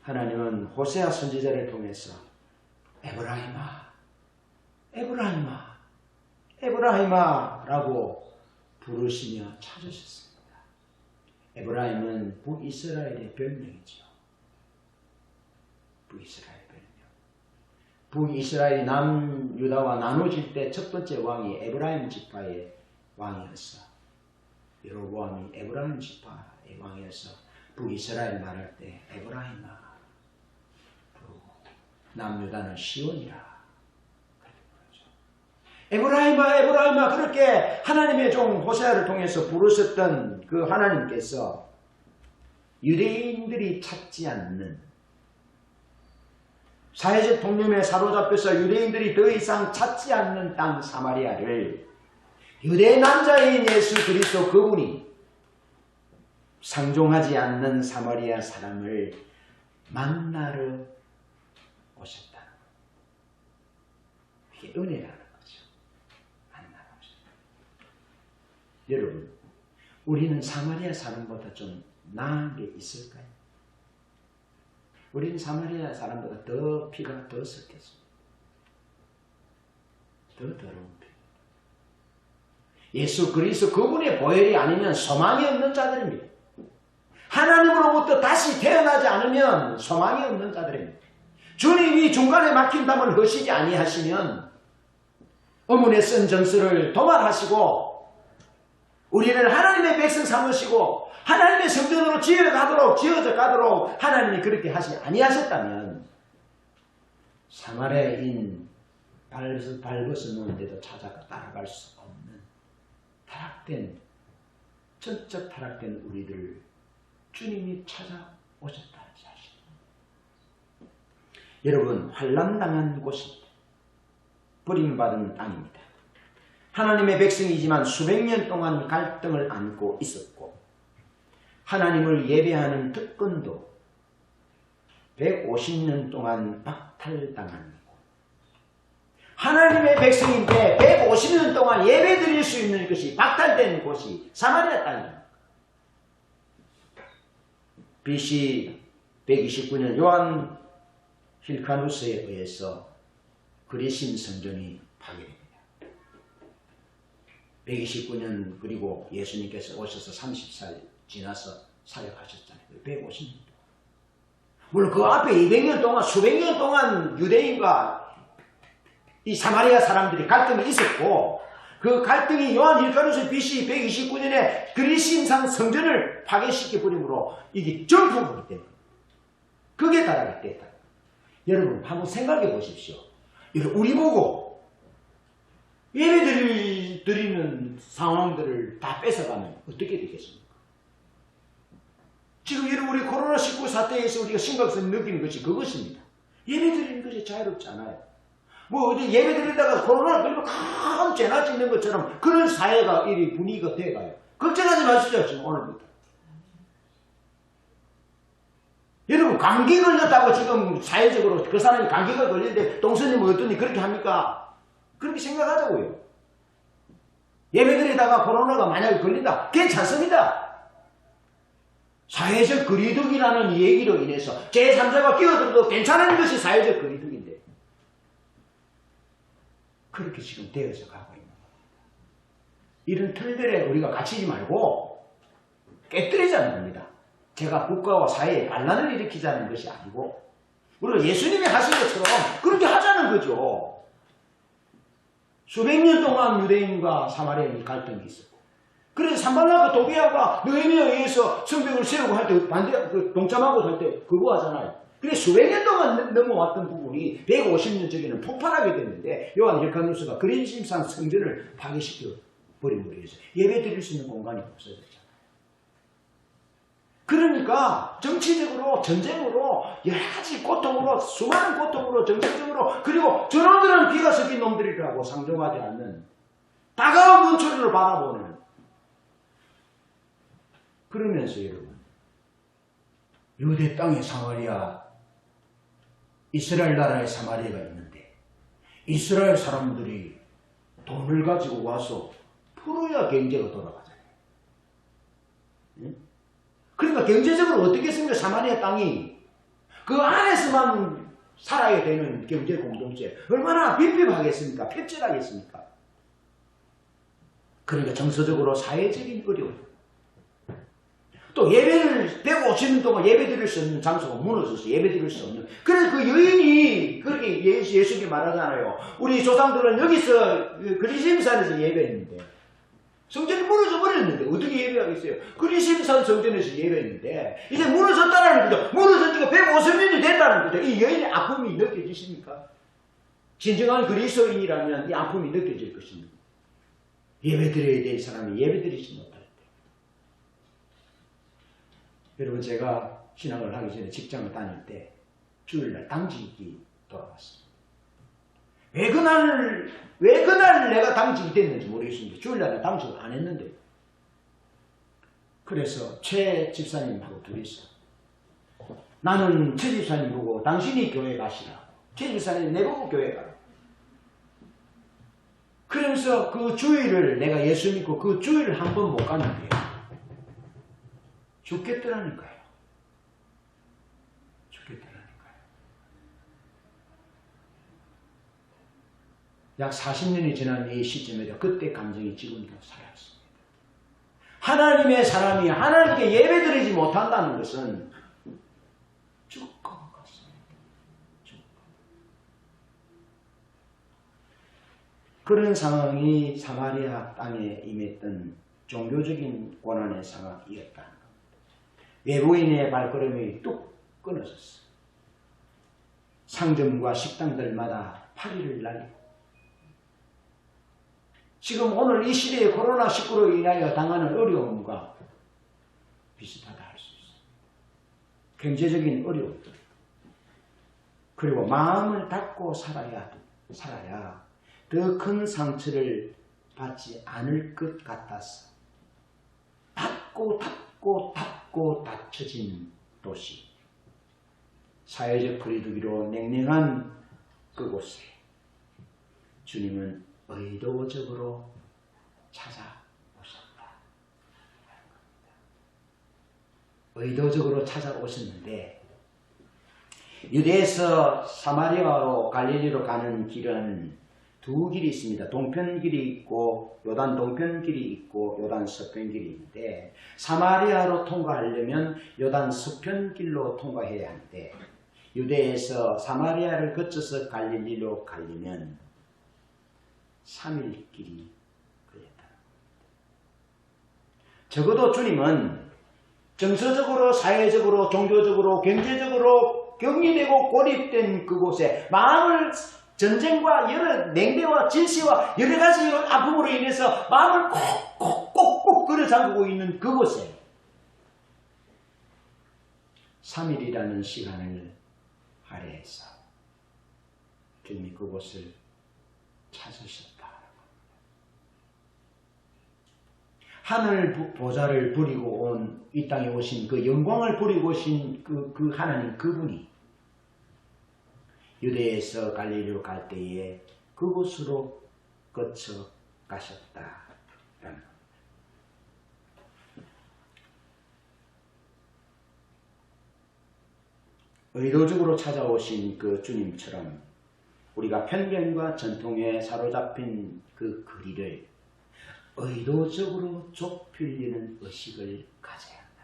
하나님은 호세아 선지자를 통해서 에브라임아, 에브라임아, 에브라임아 라고 부르시며 찾으셨습니다. 에브라임은 북이스라엘의 별명이죠. 북이스라엘 별명. 북이스라엘이 남유다와 나눠질 때 첫 번째 왕이 에브라임 지파의 왕이었어. 여로보암이 에브라임 지파의 왕이어서 북이스라엘 말할 때 에브라임아, 남유다는 시온이라. 에브라임아, 에브라임아, 그렇게 하나님의 종 호세아를 통해서 부르셨던 그 하나님께서 유대인들이 찾지 않는, 사회적 통념에 사로잡혀서 유대인들이 더 이상 찾지 않는 땅 사마리아를 유대 남자인 예수 그리스도 그분이 상종하지 않는 사마리아 사람을 만나러 오셨다. 이게 은혜라는 거죠. 만나러 오셨다. 여러분, 우리는 사마리아 사람보다 좀 나은 게 있을까요? 우리는 사마리아 사람보다 더 피가 더 섞였습니다. 더 더러운 피. 예수 그리스도 그분의 보혈이 아니면 소망이 없는 자들입니다. 하나님으로부터 다시 태어나지 않으면 소망이 없는 자들입니다. 주님이 중간에 막힌 담을 허시지 아니하시면 어문에 쓴 정서를 도말하시고 우리를 하나님의 백성 삼으시고 하나님의 성전으로 지어져 가도록 하나님이 그렇게 하시지 아니하셨다면 사마리아인 발벗었는데도 찾아가 따라갈 수 없는 전적 타락된 우리들을 주님이 찾아오셨다는 사실. 여러분, 환난당한 곳입니다. 버림받은 땅입니다. 하나님의 백성이지만 수백 년 동안 갈등을 안고 있었고 하나님을 예배하는 특권도 150년 동안 박탈당한 곳. 하나님의 백성인데 150년 동안 예배드릴 수 있는 것이 박탈된 곳이 사마리아 땅입니다. BC 129년 요한 힐카누스에 의해서 그리심 성전이 파괴됩니다. 129년 그리고 예수님께서 오셔서 30살 지나서 사역하셨잖아요. 150년 동안. 물론 그 앞에 200년 동안 수백 년 동안 유대인과 이 사마리아 사람들이 갈등이 있었고 그 갈등이 요한 힐가누스 BC 129년에 그리스인상 성전을 파괴시켜버림으로 이게 전폭이기 때문에 그게 달하기 때문에 여러분 한번 생각해 보십시오. 우리 보고 예배 드리는 상황들을 다 뺏어가면 어떻게 되겠습니까? 지금 여러분 우리 코로나19 사태에서 우리가 심각성을 느끼는 것이 그것입니다. 예배 드리는 것이 자유롭지 않아요. 뭐 어디 예배 드리다가 코로나 걸리면 큰 재난 짓는 것처럼 그런 사회가 이 분위기가 돼가요. 걱정하지 마시죠. 지금 오늘부터. 여러분 감기 걸렸다고 지금 사회적으로 그 사람이 감기가 걸리는데 동서님은 어떠니 그렇게 합니까? 그렇게 생각하자고요. 예배 드리다가 코로나가 만약에 걸린다. 괜찮습니다. 사회적 거리두기라는 얘기로 인해서 제3자가 끼어들어도 괜찮은 것이 사회적 거리두기인데 그렇게 지금 되어서 가고 있는 겁니다. 이런 틀들에 우리가 갇히지 말고 깨뜨리자는 겁니다. 제가 국가와 사회에 반란을 일으키자는 것이 아니고 우리가 예수님이 하신 것처럼 그렇게 하자는 거죠. 수백 년 동안 유대인과 사마리아인이 갈등이 있었고 그래서 산발락과 도비아가 느헤미야에 의해서 성벽을 세우고 할 때 동참하고 할 때 그거 하잖아요. 그래 수백 년 동안 넘어왔던 부분이 150년 전에는 폭발하게 됐는데 요한 힐가누스가 그리스인상 성전을 파괴시켜 버림으로 해서 예배 드릴 수 있는 공간이 없어졌잖아요. 그러니까 정치적으로 전쟁으로 여러 가지 고통으로 수많은 고통으로 정신적으로 그리고 저놈들은 비가 섞인 놈들이라고 상종하지 않는 다가온 눈초리를 바라보는 그러면서 여러분 유대 땅의 사마리아 이스라엘 나라의 사마리아가 있는데 이스라엘 사람들이 돈을 가지고 와서 풀어야 경제가 돌아가잖아요. 응? 그러니까 경제적으로 어떻게 했습니까? 사마리아 땅이 그 안에서만 살아야 되는 경제 공동체 얼마나 빈핍하겠습니까? 폐절하겠습니까? 그러니까 정서적으로 사회적인 어려움 또 예배를 150년 동안 예배 드릴 수 없는 장소가 무너져서 예배 드릴 수 없는 그래서 그 여인이 그렇게 예수님이 말하잖아요. 우리 조상들은 여기서 그리스인산에서 예배했는데 성전이 무너져 버렸는데 어떻게 예배하겠어요? 그리스인산 성전에서 예배했는데 이제 무너졌다는 거죠. 무너진 지가 150년이 됐다는 거죠. 이 여인의 아픔이 느껴지십니까? 진정한 그리스도인이라면 이 아픔이 느껴질 것입니다. 예배 드려야 될 사람이 예배 드리지 못할 때. 여러분 제가 신앙을 하기 전에 직장을 다닐 때 주일날 당직이 돌아왔습니다. 왜 그날 내가 당직이 됐는지 모르겠습니다. 주일날에 당직을 안 했는데. 그래서 최 집사님하고 둘이서 나는 최 집사님 보고 당신이 교회 가시라. 최 집사님 내보고 교회 가라. 그러면서 그 주일을 내가 예수 믿고 그 주일을 한 번 못 갔는데 죽겠더라니까요. 약 40년이 지난 이 시점에도 그때 감정이 지금도 살아있습니다. 하나님의 사람이 하나님께 예배드리지 못한다는 것은 죽을 것 같습니다. 그런 상황이 사마리아 땅에 임했던 종교적인 고난의 상황이었다는 겁니다. 외부인의 발걸음이 뚝 끊어졌어요. 상점과 식당들마다 파리를 날리고 지금 오늘 이 시대의 코로나19로 인하여 당하는 어려움과 비슷하다 할 수 있습니다. 경제적인 어려움 그리고 마음을 닫고 살아야 더 큰 상처를 받지 않을 것 같아서 닫고 닫혀진 도시 사회적 거리두기로 냉랭한 그곳에 주님은 의도적으로 찾아오셨다. 의도적으로 찾아오셨는데 유대에서 사마리아로 갈릴리로 가는 길은 두 길이 있습니다. 동편길이 있고 요단 동편길이 있고 요단 서편길이 있는데 사마리아로 통과하려면 요단 서편길로 통과해야 하는데 유대에서 사마리아를 거쳐서 갈릴리로 가려면 3일길이 걸렸다. 적어도 주님은 정서적으로, 사회적으로, 종교적으로, 경제적으로 격리되고 고립된 그곳에 마음을 전쟁과 여러 냉대와 질시와 여러 가지 아픔으로 인해서 마음을 콕콕콕콕 끌어잠그고 있는 그곳에 3일이라는 시간을 할애해서 주님이 그곳을 찾으셨다. 하늘 보좌를 부리고 온 이 땅에 오신 그 영광을 부리고 오신 그 하나님 그분이 유대에서 갈릴리로 갈 때에 그곳으로 거쳐 가셨다. 의도적으로 찾아오신 그 주님처럼 우리가 편견과 전통에 사로잡힌 그 거리를 의도적으로 좁히려는 의식을 가져야 한다.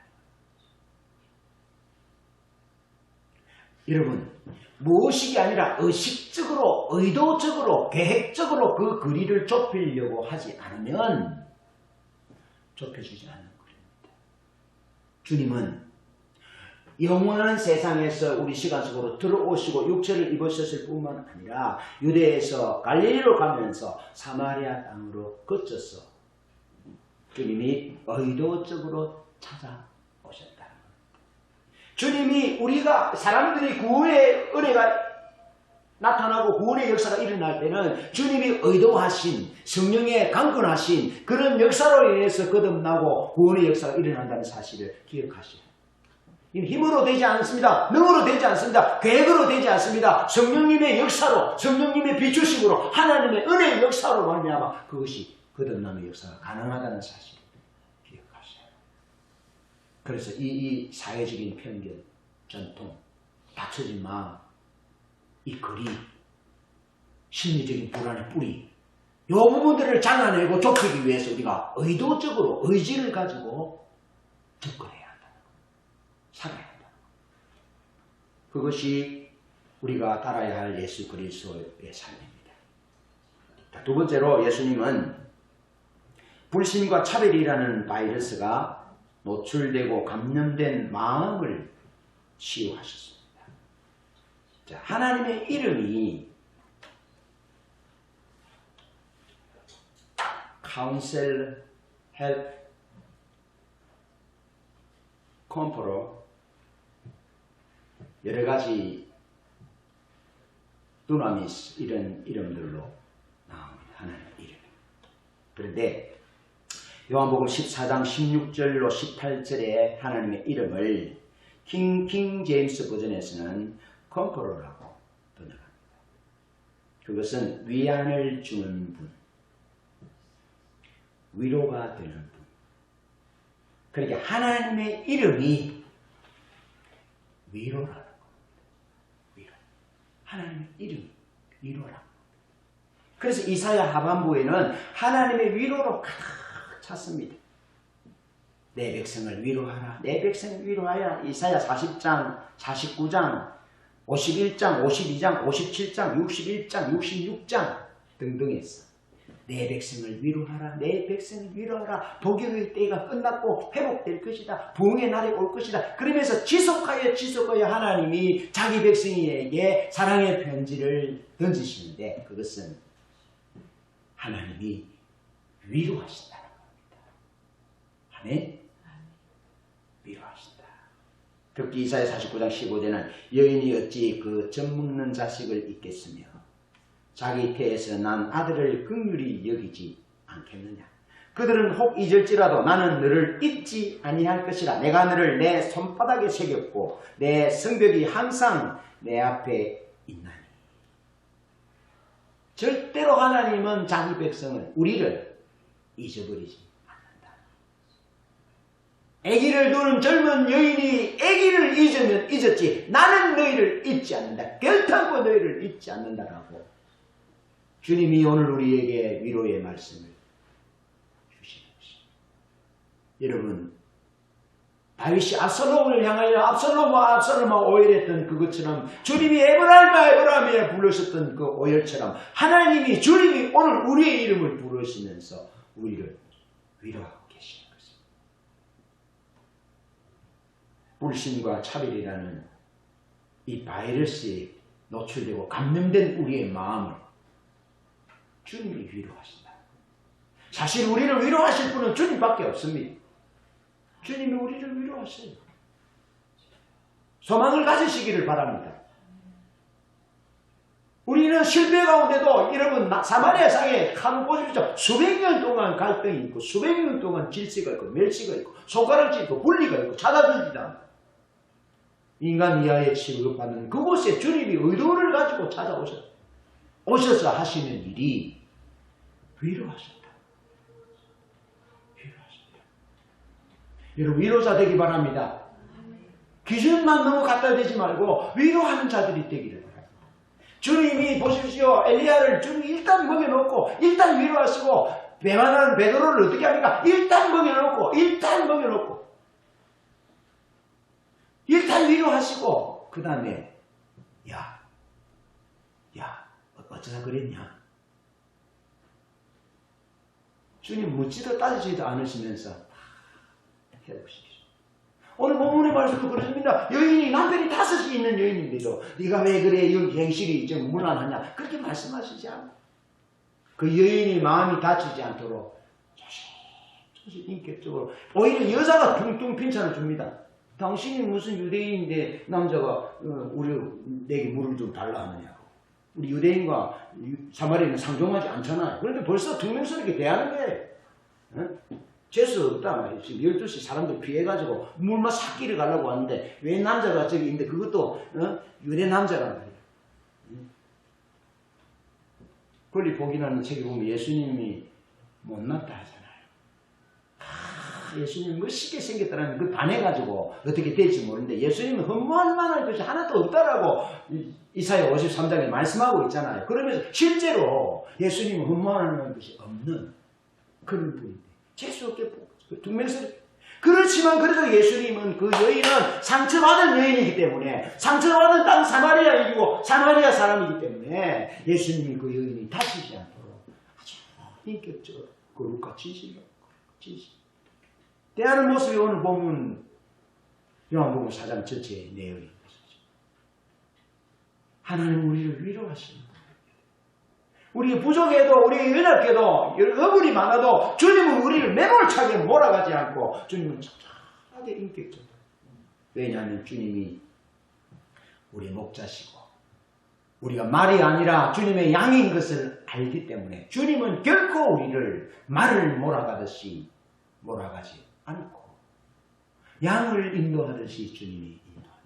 여러분, 무의식이 아니라 의식적으로, 의도적으로, 계획적으로 그 거리를 좁히려고 하지 않으면 좁혀지지 않는 거리입니다. 주님은 영원한 세상에서 우리 시간 속으로 들어오시고 육체를 입으셨을 뿐만 아니라 유대에서 갈릴리로 가면서 사마리아 땅으로 거쳐서 주님이 의도적으로 찾아오셨다는 겁니다. 주님이 우리가 사람들이 구원의 은혜가 나타나고 구원의 역사가 일어날 때는 주님이 의도하신 성령의 강권하신 그런 역사로 인해서 거듭나고 구원의 역사가 일어난다는 사실을 기억하시오. 힘으로 되지 않습니다. 능으로 되지 않습니다. 계획으로 되지 않습니다. 성령님의 역사로, 성령님의 비추심으로, 하나님의 은혜의 역사로 말미암아 그것이 거듭남의 역사가 가능하다는 사실을 기억하세요. 그래서 이 사회적인 편견, 전통, 다투지 마, 이 거리, 심리적인 불안의 뿌리, 이 부분들을 잘라내고 좁히기 위해서 우리가 의도적으로 의지를 가지고 접근해야 한다. 살아야 한다. 그것이 우리가 따라야 할 예수 그리스도의 삶입니다. 두 번째로 예수님은 불신과 차별이라는 바이러스가 노출되고 감염된 마음을 치유하셨습니다. 자, 하나님의 이름이 Counsel, Help, Comforter 여러 가지 두나미스 이런 이름들로 나옵니다. 하나님의 이름. 그런데 요한복음 14장 16절로 18절에 하나님의 이름을 킹 제임스 버전에서는 컴포러라고 번역합니다. 그것은 위안을 주는 분, 위로가 되는 분. 그러니까 하나님의 이름이 위로라는 겁니다. 위로. 하나님의 이름이 위로라고. 그래서 이사야 하반부에는 하나님의 위로로 가득 찼습니다. 내 백성을 위로하라. 내 백성을 위로하여. 이사야 40장, 49장, 51장, 52장, 57장, 61장, 66장 등등 했어. 내 백성을 위로하라. 내 백성을 위로하라. 독일의 때가 끝났고 회복될 것이다. 부흥의 날이 올 것이다. 그러면서 지속하여 하나님이 자기 백성에게 사랑의 편지를 던지시는데 그것은 하나님이 위로하신다는 겁니다. 아멘? 위로하신다. 특히 이사야 49장 15절은 여인이 어찌 그 젖 먹는 자식을 잊겠으며 자기 태에서 난 아들을 긍휼히 여기지 않겠느냐. 그들은 혹 잊을지라도 나는 너를 잊지 아니할 것이라. 내가 너를 내 손바닥에 새겼고 내 성벽이 항상 내 앞에 있나니. 절대로 하나님은 자기 백성을, 우리를 잊어버리지 않는다. 아기를 두는 젊은 여인이 아기를 잊으면 잊었지 나는 너희를 잊지 않는다. 결탄코 너희를 잊지 않는다라고 주님이 오늘 우리에게 위로의 말씀을 주시는 것입니다. 여러분, 다윗이 압살롬을 향하여 압살롬아 오열했던 그것처럼 주님이 에브라임아 부르셨던 그 오열처럼 하나님이 주님이 오늘 우리의 이름을 부르시면서 우리를 위로하고 계시는 것입니다. 불신과 차별이라는 이 바이러스에 노출되고 감염된 우리의 마음을 주님이 위로하신다. 사실 우리를 위로하실 분은 주님밖에 없습니다. 주님이 우리를 위로하세요. 소망을 가지시기를 바랍니다. 우리는 실패 가운데도 여러분 사마리아 상에 한번 보십시오. 수백 년 동안 갈등이 있고 수백 년 동안 질서가 있고 멸시가 있고 손가락질 있고 분리가 있고 찾아들지도 않고 인간 이하에 취급받는 그곳에 주님이 의도를 가지고 오셔서 하시는 일이 위로하셨다. 여러분 위로자 되기 바랍니다. 기준만 너무 갖다 대지 말고 위로하는 자들이 되기를 바랍니다. 주님이 보십시오. 엘리야를 주님이 일단 먹여놓고 일단 위로하시고 배만한 베드로를 어떻게 합니까? 일단 먹여놓고 일단 위로하시고 그 다음에 야 어쩌다 그랬냐? 주님 묻지도 따지지도 않으시면서 해보십시오. 오늘 본문의 말씀도 그렇습니다. 여인이 남편이 5이 있는 여인인데도 네가 왜 그래 이 행실이 좀 무난하냐 그렇게 말씀하시지 않고 그 여인이 마음이 다치지 않도록 조심 인격적으로 오히려 여자가 퉁퉁 핀찬을 줍니다. 당신이 무슨 유대인인데 남자가 내게 물을 좀 달라 하느냐고. 우리 유대인과 사마리아는 상종하지 않잖아요. 그런데 벌써 퉁명스럽게 대하는 거예요. 재수 없다 말이에요. 지금 12시 사람들 피해가지고 물만 삭기를 가려고 하는데 왜 남자가 저기 있는데 그것도 유대 남자란 말이에요. 권리 복이라는 책에 보면 예수님이 못났다 하잖아요. 예수님이 멋있게 생겼다는 그 반해가지고 어떻게 될지 모르는데 예수님은 흠모할 만한 것이 하나도 없다라고 이사야 53장에 말씀하고 있잖아요. 그러면서 실제로 예수님은 흠모할 만한 것이 없는 그런 분인데 재수 없게 퉁명스럽게 그렇지만 그래도 예수님은 그 여인은 상처받은 여인이기 때문에 상처받은 땅 사마리아이고 사마리아 사람이기 때문에 예수님이 그 여인이 다치지 않도록 아주 인격적으로 거룩과 진실로 대하는 모습이 오늘 보면 요한복음 4장 전체의 내용인 것이죠. 하나님 우리를 위로하시는 거예요. 우리 부족해도 우리 연약해도 어물이 많아도 주님은 우리를 매몰차게 몰아가지 않고 주님은 착하게 인격적으로 왜냐하면 주님이 우리 목자시고 우리가 말이 아니라 주님의 양인 것을 알기 때문에 주님은 결코 우리를 말을 몰아가듯이 몰아가지 않고 양을 인도하듯이 주님이 인도한다.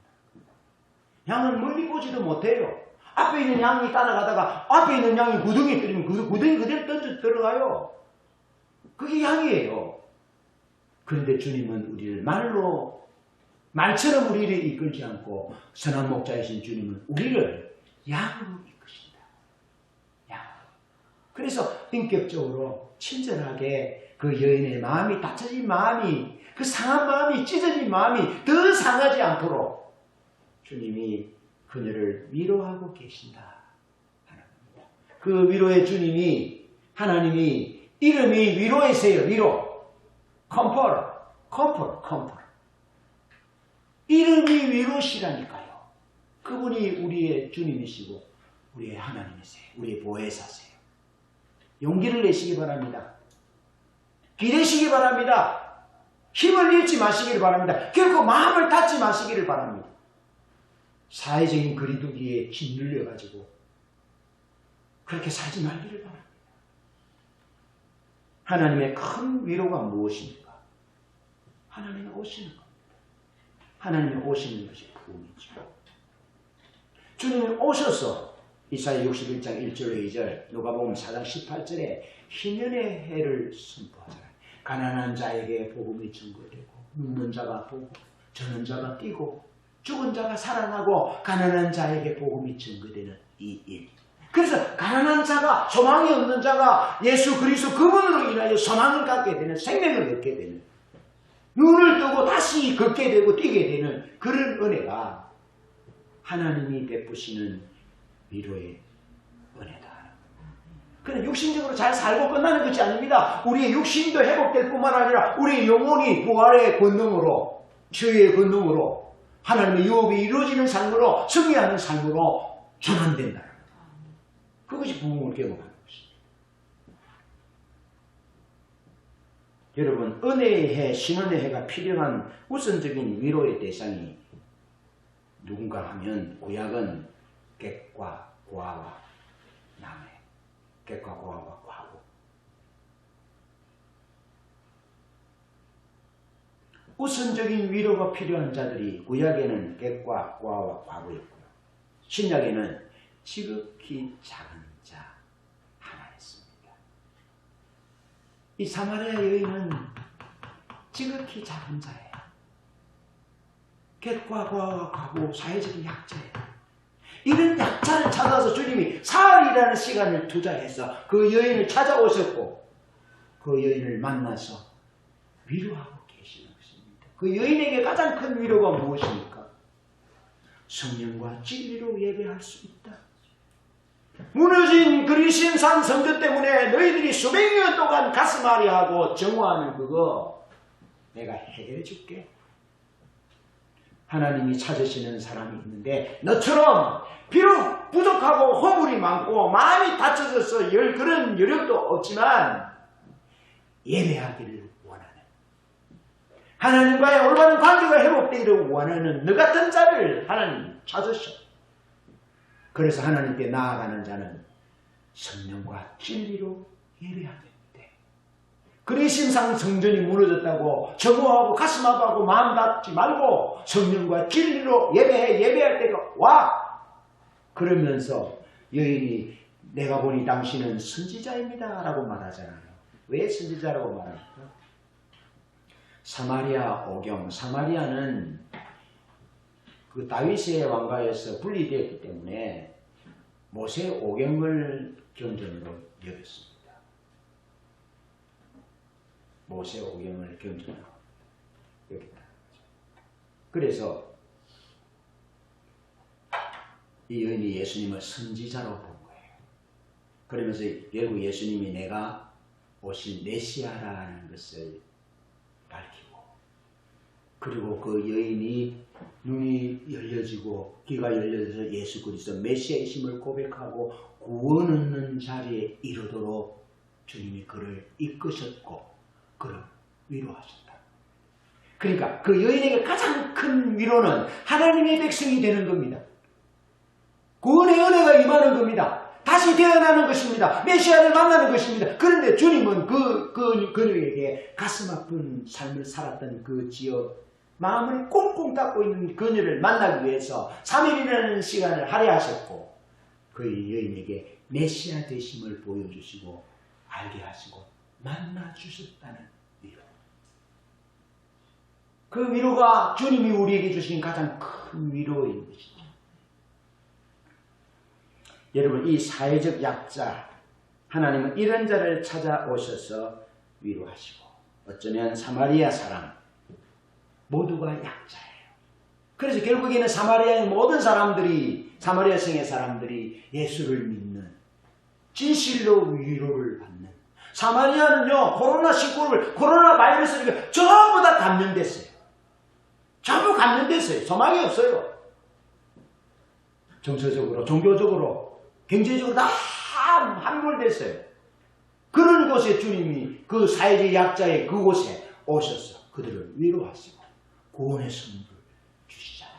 양은 멀리 보지도 못해요. 앞에 있는 양이 따라가다가 앞에 있는 양이 구덩이에 떨리면 그 구덩이 그대로 던져 들어가요. 그게 양이에요. 그런데 주님은 우리를 말처럼 우리를 이끌지 않고 선한 목자이신 주님은 우리를 양으로 이끄신다. 양. 그래서 인격적으로 친절하게 그 여인의 마음이 다쳐진 마음이 그 상한 마음이 찢어진 마음이 더 상하지 않도록 주님이 그녀를 위로하고 계신다 하는 겁니다. 그 위로의 주님이 하나님이 이름이 위로이세요. 위로. 컴포터. 이름이 위로시라니까요. 그분이 우리의 주님이시고 우리의 하나님이세요. 우리의 보혜사세요. 용기를 내시기 바랍니다. 기대시기 바랍니다. 힘을 잃지 마시기를 바랍니다. 결코 마음을 닫지 마시기를 바랍니다. 사회적인 거리두기에 짓눌려가지고 그렇게 살지 말기를 바랍니다. 하나님의 큰 위로가 무엇입니까? 하나님이 오시는 겁니다. 하나님이 오시는 것이 복음이죠. 주님이 오셔서 이사야 61장 1절 2절 누가복음 4장 18절에 희년의 해를 선포하잖아요. 가난한 자에게 복음이 증거되고 눕는 자가 보고 저는 자가 뛰고 죽은 자가 살아나고 가난한 자에게 복음이 증거되는 이 일. 그래서 가난한 자가 소망이 없는 자가 예수 그리스도 그분으로 인하여 소망을 갖게 되는 생명을 얻게 되는 눈을 뜨고 다시 걷게 되고 뛰게 되는 그런 은혜가 하나님이 베푸시는 위로의 은혜다. 그냥 육신적으로 잘 살고 끝나는 것이 아닙니다. 우리의 육신도 회복될 뿐만 아니라 우리의 영혼이 부활의 권능으로, 치유의 권능으로, 하나님의 유업이 이루어지는 삶으로, 승리하는 삶으로 전환된다. 그것이 부흥을 경험하는 것입니다. 여러분, 은혜의 해, 신은의 해가 필요한 우선적인 위로의 대상이 누군가 하면 구약은 객과 고아와 남해, 객과 고아와 과부. 우선적인 위로가 필요한 자들이 구약에는 객과 고아와 과부였고요. 신약에는 지극히 작은 자 하나였습니다. 이 사마리아 여인은 지극히 작은 자예요. 객과 고아와 과부, 사회적인 약자예요. 이런 약자를 찾아서 주님이 사흘이라는 시간을 투자해서 그 여인을 찾아오셨고 그 여인을 만나서 위로하고 계시는 것입니다. 그 여인에게 가장 큰 위로가 무엇입니까? 성령과 진리로 예배할 수 있다. 무너진 그리신산 성전 때문에 너희들이 수백 년 동안 가슴앓이하고 정화하는 그거 내가 해결해 줄게. 하나님이 찾으시는 사람이 있는데 너처럼 비록 부족하고 허물이 많고 마음이 다쳐져서 그런 여력도 없지만 예배하기를 원하는, 하나님과의 올바른 관계가 회복되기를 원하는 너 같은 자를 하나님 찾으셔. 그래서 하나님께 나아가는 자는 성령과 진리로 예배하게 돼. 그리신상 성전이 무너졌다고 정오하고 가슴 아파하고 마음 닫지 말고 성령과 진리로 예배할 때가 와. 그러면서 여인이 내가 보니 당신은 선지자입니다 라고 말하잖아요. 왜 선지자라고 말합니까? 사마리아 오경, 사마리아는 그 다윗의 왕가에서 분리되었기 때문에 모세 오경을 경전으로 여겼습니다. 모세 오경을 경전으로 여겼다. 그래서 이 여인이 예수님을 선지자로 본 거예요. 그러면서 결국 예수님이 내가 오신 메시아라는 것을 밝히고, 그리고 그 여인이 눈이 열려지고 귀가 열려져서 예수 그리스도 메시아이심을 고백하고 구원 얻는 자리에 이르도록 주님이 그를 이끄셨고 그를 위로하셨다. 그러니까 그 여인에게 가장 큰 위로는 하나님의 백성이 되는 겁니다. 구원의 은혜가 임하는 겁니다. 다시 태어나는 것입니다. 메시아를 만나는 것입니다. 그런데 주님은 그녀에게 가슴 아픈 삶을 살았던 그 지역, 마음을 꽁꽁 닫고 있는 그녀를 만나기 위해서 3일이라는 시간을 할애하셨고 그 여인에게 메시아 되심을 보여주시고 알게 하시고 만나주셨다는 위로. 그 위로가 주님이 우리에게 주신 가장 큰 위로인 것이죠. 여러분, 이 사회적 약자, 하나님은 이런 자를 찾아오셔서 위로하시고, 어쩌면 사마리아 사람 모두가 약자예요. 그래서 결국에는 사마리아의 모든 사람들이, 사마리아 성의 사람들이 예수를 믿는, 진실로 위로를 받는, 사마리아는요 코로나19를, 코로나 바이러스를 전부 다 감염됐어요. 전부 감염됐어요. 소망이 없어요. 정서적으로, 종교적으로, 경제적으로 다 함몰됐어요. 그런 곳에 주님이 그 사회적 약자의 그곳에 오셔서 그들을 위로하시고 구원의 선물을 주시잖아요.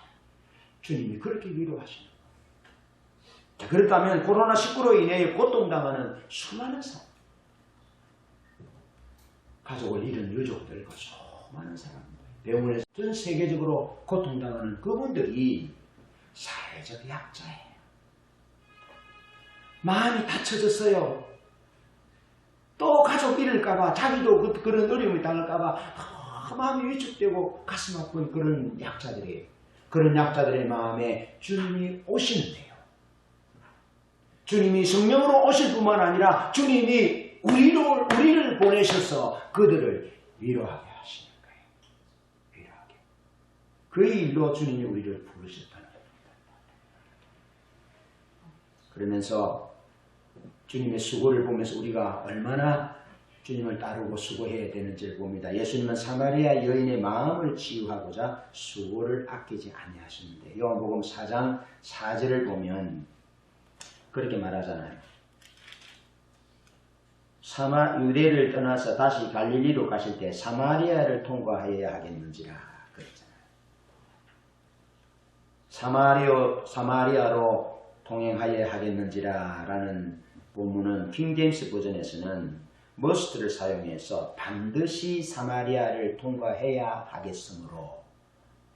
주님이 그렇게 위로하시는 거예요. 자, 그렇다면 코로나19로 인해 고통당하는 수많은 사람, 가족을 잃은 유족들, 그 수많은 사람들, 병원에서 전 세계적으로 고통당하는 그분들이 사회적 약자예요. 마음이 다쳐졌어요. 또 가족 잃을까봐, 자기도 그런 어려움이 당할까봐 마음이 위축되고 가슴 아픈 그런 약자들이에요. 그런 약자들의 마음에 주님이 오시는데요. 주님이 성령으로 오실 뿐만 아니라 주님이 우리를 보내셔서 그들을 위로하게 하시는 거예요. 그 일로 주님이 우리를 부르셨다는 겁니다. 그러면서 주님의 수고를 보면서 우리가 얼마나 주님을 따르고 수고해야 되는지를 봅니다. 예수님은 사마리아 여인의 마음을 치유하고자 수고를 아끼지 아니하셨는데 요한복음 4장 4절을 보면 그렇게 말하잖아요. 유대를 떠나서 다시 갈릴리로 가실 때 사마리아를 통과하여야 하겠는지라 그랬잖아요. 사마리아로 동행하여야 하겠는지라 라는 본문은 킹제임스 버전에서는 must를 사용해서 반드시 사마리아를 통과해야 하겠으므로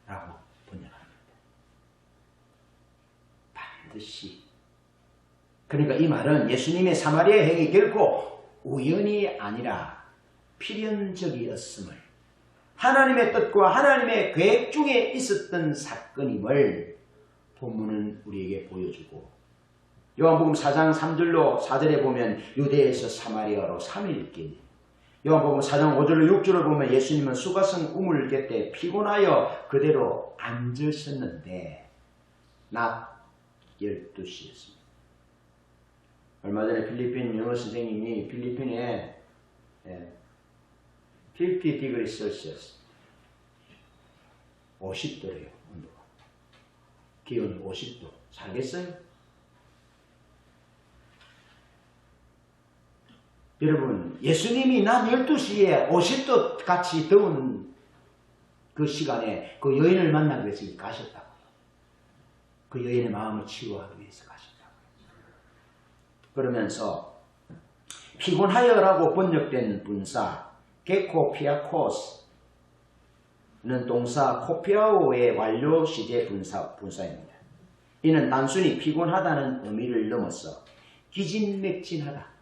라고 번역합니다. 반드시. 그러니까 이 말은 예수님의 사마리아 행이 결코 우연이 아니라 필연적이었음을, 하나님의 뜻과 하나님의 계획 중에 있었던 사건임을 본문은 우리에게 보여주고, 요한복음 4장 3절로 4절에 보면 유대에서 사마리아로 3일 길, 요한복음 4장 5절로 6절을 보면 예수님은 수가성 우물 곁에 피곤하여 그대로 앉으셨는데 낮 12시였습니다. 얼마 전에 필리핀 영어 선생님이 필리핀에 50 디그리 셀시어스 50도래요. 온도가. 기온이 50도. 살겠어요? 여러분, 예수님이 낮 12시에 50도 같이 더운 그 시간에 그 여인을 만나기 위해서 가셨다고요. 그 여인의 마음을 치유하기 위해서 가셨다고요. 그러면서 피곤하여라고 번역된 분사 게코피아코스는 동사 코피아오의 완료 시제 분사입니다. 이는 단순히 피곤하다는 의미를 넘어서 기진맥진하다,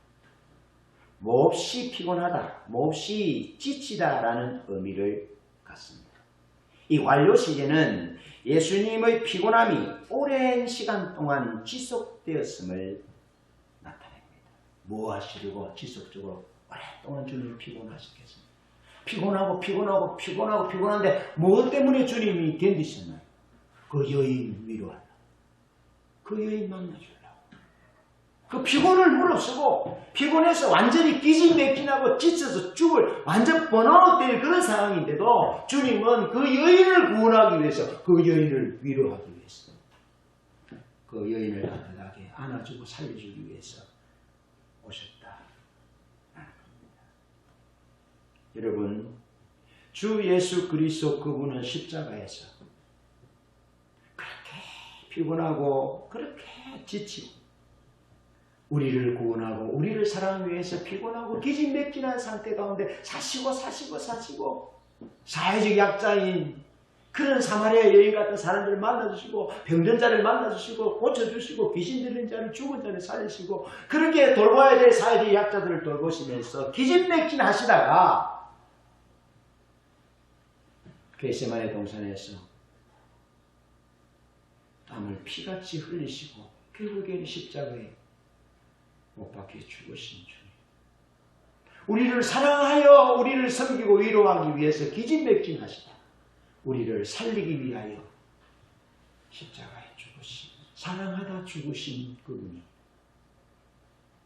몹시 피곤하다, 몹시 지치다라는 의미를 갖습니다. 이 완료 시제는 예수님의 피곤함이 오랜 시간 동안 지속되었음을 나타냅니다. 뭐 하시려고 지속적으로 오랫동안 주님이 피곤하셨겠습니까? 피곤한데 무엇 때문에 주님이 견디셨나요? 그 여인 위로하려고, 그 여인 만나주려고. 그 피곤을 무릅쓰고 피곤해서 완전히 기진맥진하고 지쳐서 죽을 완전 번아웃 될 그런 상황인데도 주님은 그 여인을 구원하기 위해서, 그 여인을 위로하기 위해서, 그 여인을 따뜻하게 안아주고 살려주기 위해서 오셨다. 여러분, 주 예수 그리스도 그분은 십자가에서 그렇게 피곤하고 그렇게 지치고 우리를 구원하고 우리를 사랑하기 위해서 피곤하고 기진맥진한 상태 가운데 사시고 사회적 약자인 그런 사마리아 여인 같은 사람들을 만나주시고 병든 자를 만나주시고 고쳐주시고 귀신 들린 자를 죽은 자를 살리시고 그렇게 돌봐야 될 사회적 약자들을 돌보시면서 기진맥진하시다가 겟세마네 동산에서 땀을 피같이 흘리시고 결국에는 십자가에 못 박혀 죽으신 주님, 우리를 사랑하여 우리를 섬기고 위로하기 위해서 기진맥진하시다 우리를 살리기 위하여 십자가에 죽으신, 사랑하다 죽으신 그분이,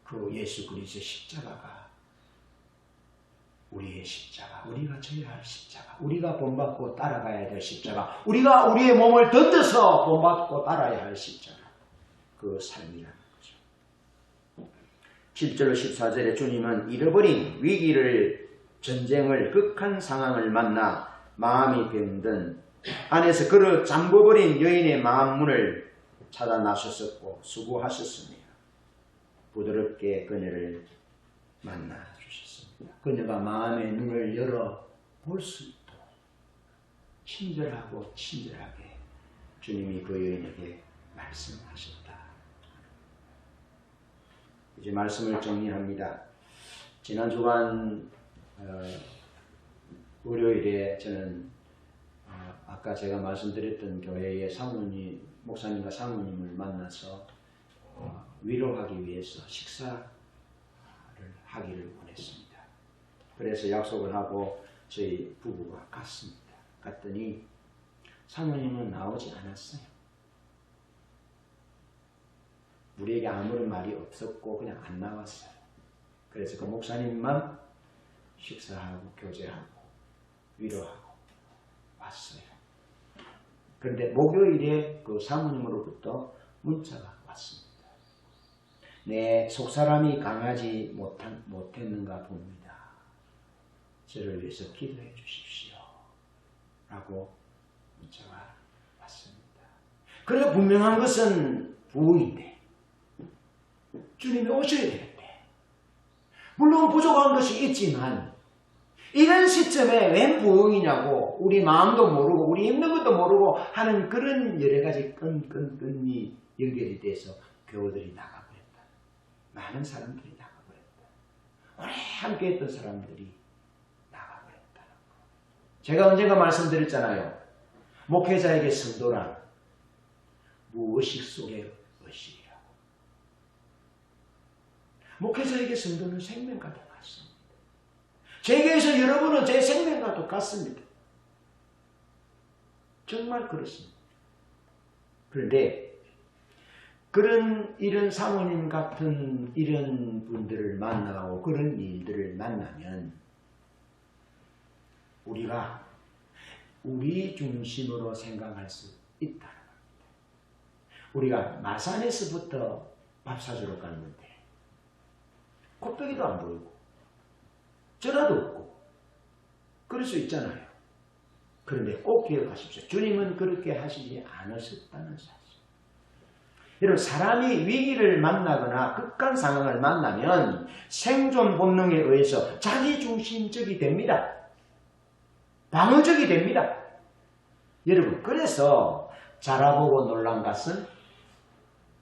그 예수 그리스도의 십자가가 우리의 십자가, 우리가 져야 할 십자가, 우리가 본받고 따라가야 될 십자가, 우리가 우리의 몸을 던져서 본받고 따라야 할 십자가, 그 삶이라는 거죠. 7절로 14절에 주님은 잃어버린 위기를, 전쟁을, 극한 상황을 만나 마음이 병든 안에서 그를 잠궈버린 여인의 마음문을 찾아 나셨었고 수고하셨습니다. 부드럽게 그녀를 만나 주셨습니다. 그녀가 마음의 눈을 열어 볼 수 있도록 친절하고 친절하게 주님이 그 여인에게 말씀하셨다. 이제 말씀을 정리합니다. 지난 주간 월요일에 저는 아까 제가 말씀드렸던 교회의 사모님, 목사님과 사모님을 만나서 위로하기 위해서 식사를 하기를 원했습니다. 그래서 약속을 하고 저희 부부가 갔습니다. 갔더니 사모님은 나오지 않았어요. 우리에게 아무런 말이 없었고 그냥 안 나왔어요. 그래서 그 목사님만 식사하고 교제하고 위로하고 왔어요. 그런데 목요일에 그 사모님으로부터 문자가 왔습니다. 내 속사람이 강하지 못했는가 봅니다. 저를 위해서 기도해 주십시오. 라고 문자가 왔습니다. 그래서 분명한 것은 부인데 주님이 오셔야 되는데 물론 부족한 것이 있지만 이런 시점에 웬 부흥이냐고 우리 마음도 모르고 우리 힘든 것도 모르고 하는 그런 여러 가지 끈이 연결이 돼서 교우들이 나가버렸다. 많은 사람들이 나가버렸다. 오래 함께했던 사람들이 나가버렸다는 거. 제가 언젠가 말씀드렸잖아요. 목회자에게 성도란 무의식 속의 의식이라고. 목회자에게 성도는 생명과도 같습니다. 제게에서 여러분은 제 생명과도 같습니다. 정말 그렇습니다. 그런데 이런 사모님 같은 이런 분들을 만나고 그런 일들을 만나면 우리가 우리 중심으로 생각할 수 있다는 겁니다. 우리가 마산에서부터 밥 사주러 갔는데 곱빼기도 안 보이고 전화도 없고 그럴 수 있잖아요. 그런데 꼭 기억하십시오. 주님은 그렇게 하시지 않으셨다는 사실. 여러분 사람이 위기를 만나거나 극한 상황을 만나면 생존 본능에 의해서 자기중심적이 됩니다. 방어적이 됩니다. 여러분 그래서 자라보고 놀란 것은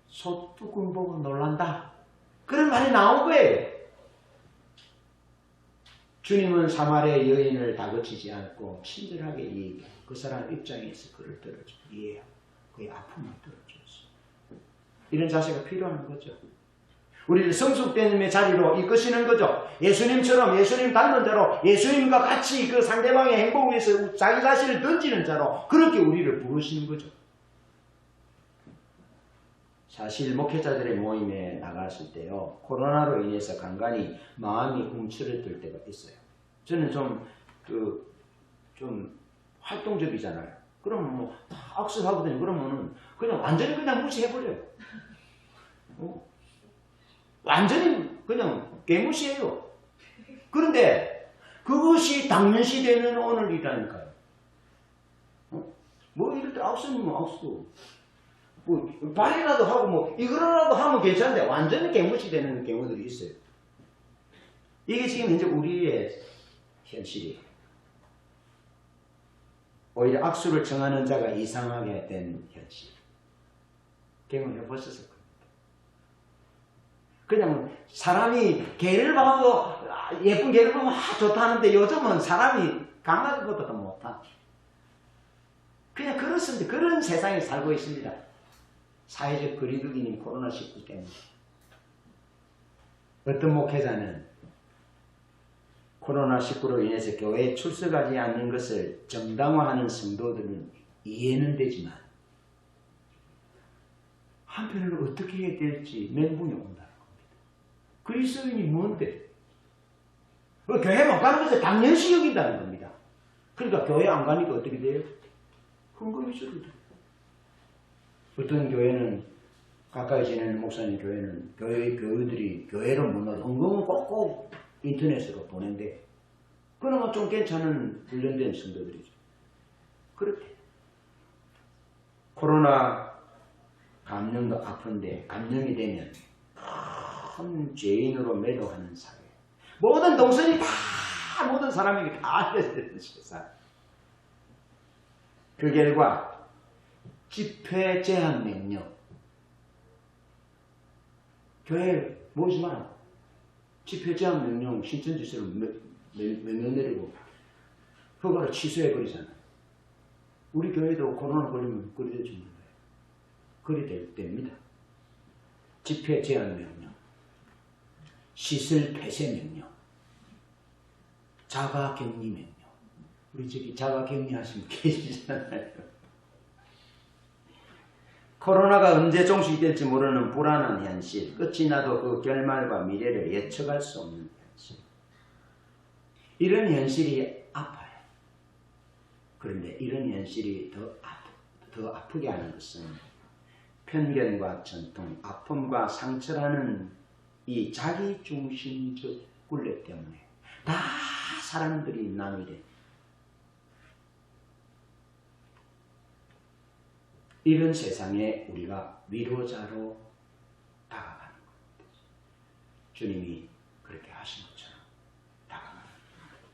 소뚜껑 보고 놀란다. 그런 말이 나온 거예요. 주님은 사마리아 여인을 다그치지 않고 친절하게 얘기해요. 그 사람 입장에서 그를 들어줘. 이해하고 그의 아픔을 들어줬어. 이런 자세가 필요한 거죠. 우리를 성숙됨의 자리로 이끄시는 거죠. 예수님처럼 예수님 닮은 대로 예수님과 같이 그 상대방의 행복을 위해서 자기 자신을 던지는 자로 그렇게 우리를 부르시는 거죠. 사실 목회자들의 모임에 나갔을 때요. 코로나로 인해서 간간히 마음이 움츠러들 때가 있어요. 저는 좀 활동적이잖아요. 그러면 뭐 악수하거든요. 그러면은 그냥 완전히 그냥 무시해버려요. 완전히 그냥 개무시해요. 그런데 그것이 당면시되는 오늘이라니까요. 뭐 이럴 때 악수는 뭐 악수. 뭐 발이라도 하고 뭐 이거라도 하면 괜찮은데 완전히 개무시되는 경우들이 있어요. 이게 지금 현재 우리의 현실이에요. 오히려 악수를 정하는 자가 이상하게 된 현실. 경험해 보셨을 겁니다. 그냥 사람이 개를 봐도 예쁜 개를 보면 좋다는데 요즘은 사람이 강아지보다도 못하. 그냥 그렇습니다. 그런 세상에 살고 있습니다. 사회적 거리두기는 코로나19 때문에. 어떤 목회자는 코로나19로 인해서 교회에 출석하지 않는 것을 정당화하는 성도들은 이해는 되지만 한편으로 어떻게 해야 될지 멘붕이 온다는 겁니다. 그리스도인이 뭔데? 교회 못 가는 것을 당연시 여긴다는 겁니다. 그러니까 교회 안 가니까 어떻게 돼요? 흥거리수를 들어요. 어떤 교회는 가까이 지내는 목사님 교회는 교회들이 교회로 못 나서 헌금은 꼭꼭 인터넷으로 보낸대. 그러면 좀 괜찮은 훈련된 성도들이죠. 그렇대. 코로나 감염도 아픈데 감염이 되면 큰 죄인으로 매도하는 사회. 모든 동선이 다 모든 사람에게 다 알려지는 세상. 그 결과 집회 제한 명령. 교회에 모이지 마라. 집회 제한 명령 신천 지시를 몇명 내리고 허가를 취소해버리잖아요. 우리 교회도 코로나 걸리면 그리 될 줄 몰라요. 그리 됩니다. 집회 제한 명령, 시설 폐쇄 명령, 자가격리 명령. 우리 저기 자가격리 하시면 계시잖아요. 코로나가 언제 종식될지 모르는 불안한 현실, 끝이 나도 그 결말과 미래를 예측할 수 없는 현실. 이런 현실이 아파요. 그런데 이런 현실이 더 아프게 하는 것은 편견과 전통, 아픔과 상처라는 이 자기중심적 굴레 때문에 다 사람들이 남이 돼. 이런 세상에 우리가 위로자로 다가가는 겁니다. 주님이 그렇게 하신 것처럼 다가가는 겁니다.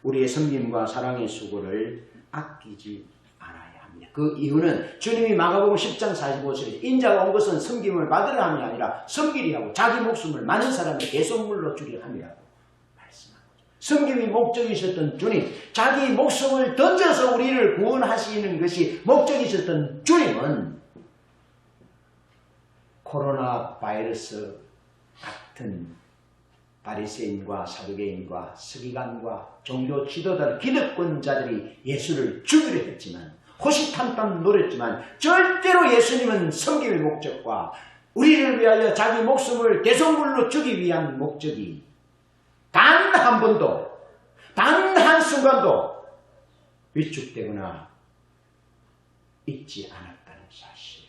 우리의 섬김과 사랑의 수고를 아끼지 않아야 합니다. 그 이유는 주님이 마가복음 10장 45절에 인자가 온 것은 섬김을 받으려 함이 아니라 섬기려 하고 자기 목숨을 많은 사람의 대속물로 주려 함이라고 말씀합니다. 섬김이 목적이셨던 주님, 자기 목숨을 던져서 우리를 구원하시는 것이 목적이셨던 주님은 코로나 바이러스 같은 바리새인과 사두개인과 서기관과 종교 지도자들, 기득권자들이 예수를 죽이려 했지만 호시탐탐 노렸지만 절대로 예수님은 섬김의 목적과 우리를 위하여 자기 목숨을 대속물로 주기 위한 목적이 단 한 번도, 단 한순간도 위축되거나 잊지 않았다는 사실.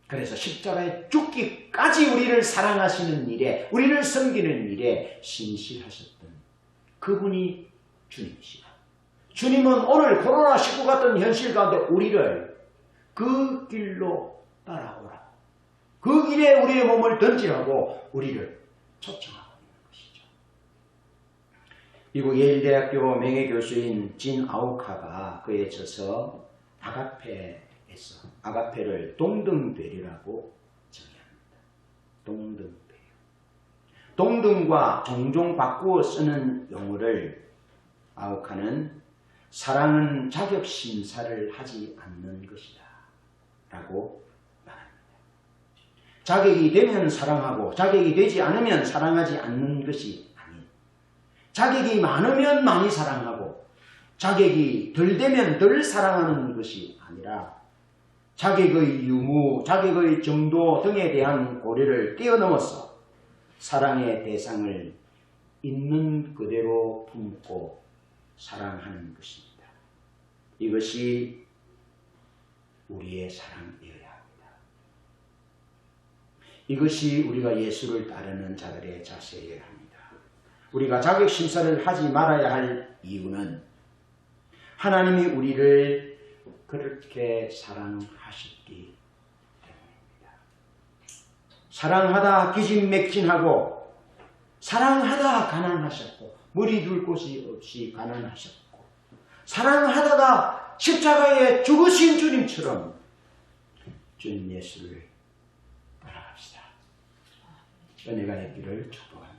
그래서 십자가에 죽기까지 우리를 사랑하시는 일에, 우리를 섬기는 일에 신실하셨던 그분이 주님이시다. 주님은 오늘 코로나19 같은 현실 가운데 우리를 그 길로 따라오라, 그 길에 우리의 몸을 던지라고 우리를 초청하고 있는 것이죠. 미국 예일대학교 명예교수인 진 아우카가 그에 져서 아가페를 동등배려라고 정의합니다. 동등배려. 동등과 종종 바꾸어 쓰는 용어를 아우카는 사랑은 자격 심사를 하지 않는 것이다 라고 말합니다. 자격이 되면 사랑하고 자격이 되지 않으면 사랑하지 않는 것이 아닌, 자격이 많으면 많이 사랑하고 자격이 덜 되면 덜 사랑하는 것이 아니라 자격의 유무, 자격의 정도 등에 대한 고려를 뛰어넘어서 사랑의 대상을 있는 그대로 품고 사랑하는 것입니다. 이것이 우리의 사랑이어야 합니다. 이것이 우리가 예수를 따르는 자들의 자세여야 합니다. 우리가 자격 심사를 하지 말아야 할 이유는 하나님이 우리를 그렇게 사랑하셨기 때문입니다. 사랑하다 기진맥진하고, 사랑하다 가난하셨고, 머리 둘 곳이 없이 가난하셨고, 사랑하다가 십자가에 죽으신 주님처럼 주님 예수를 따라갑시다. 은혜가 있기를 축복합니다.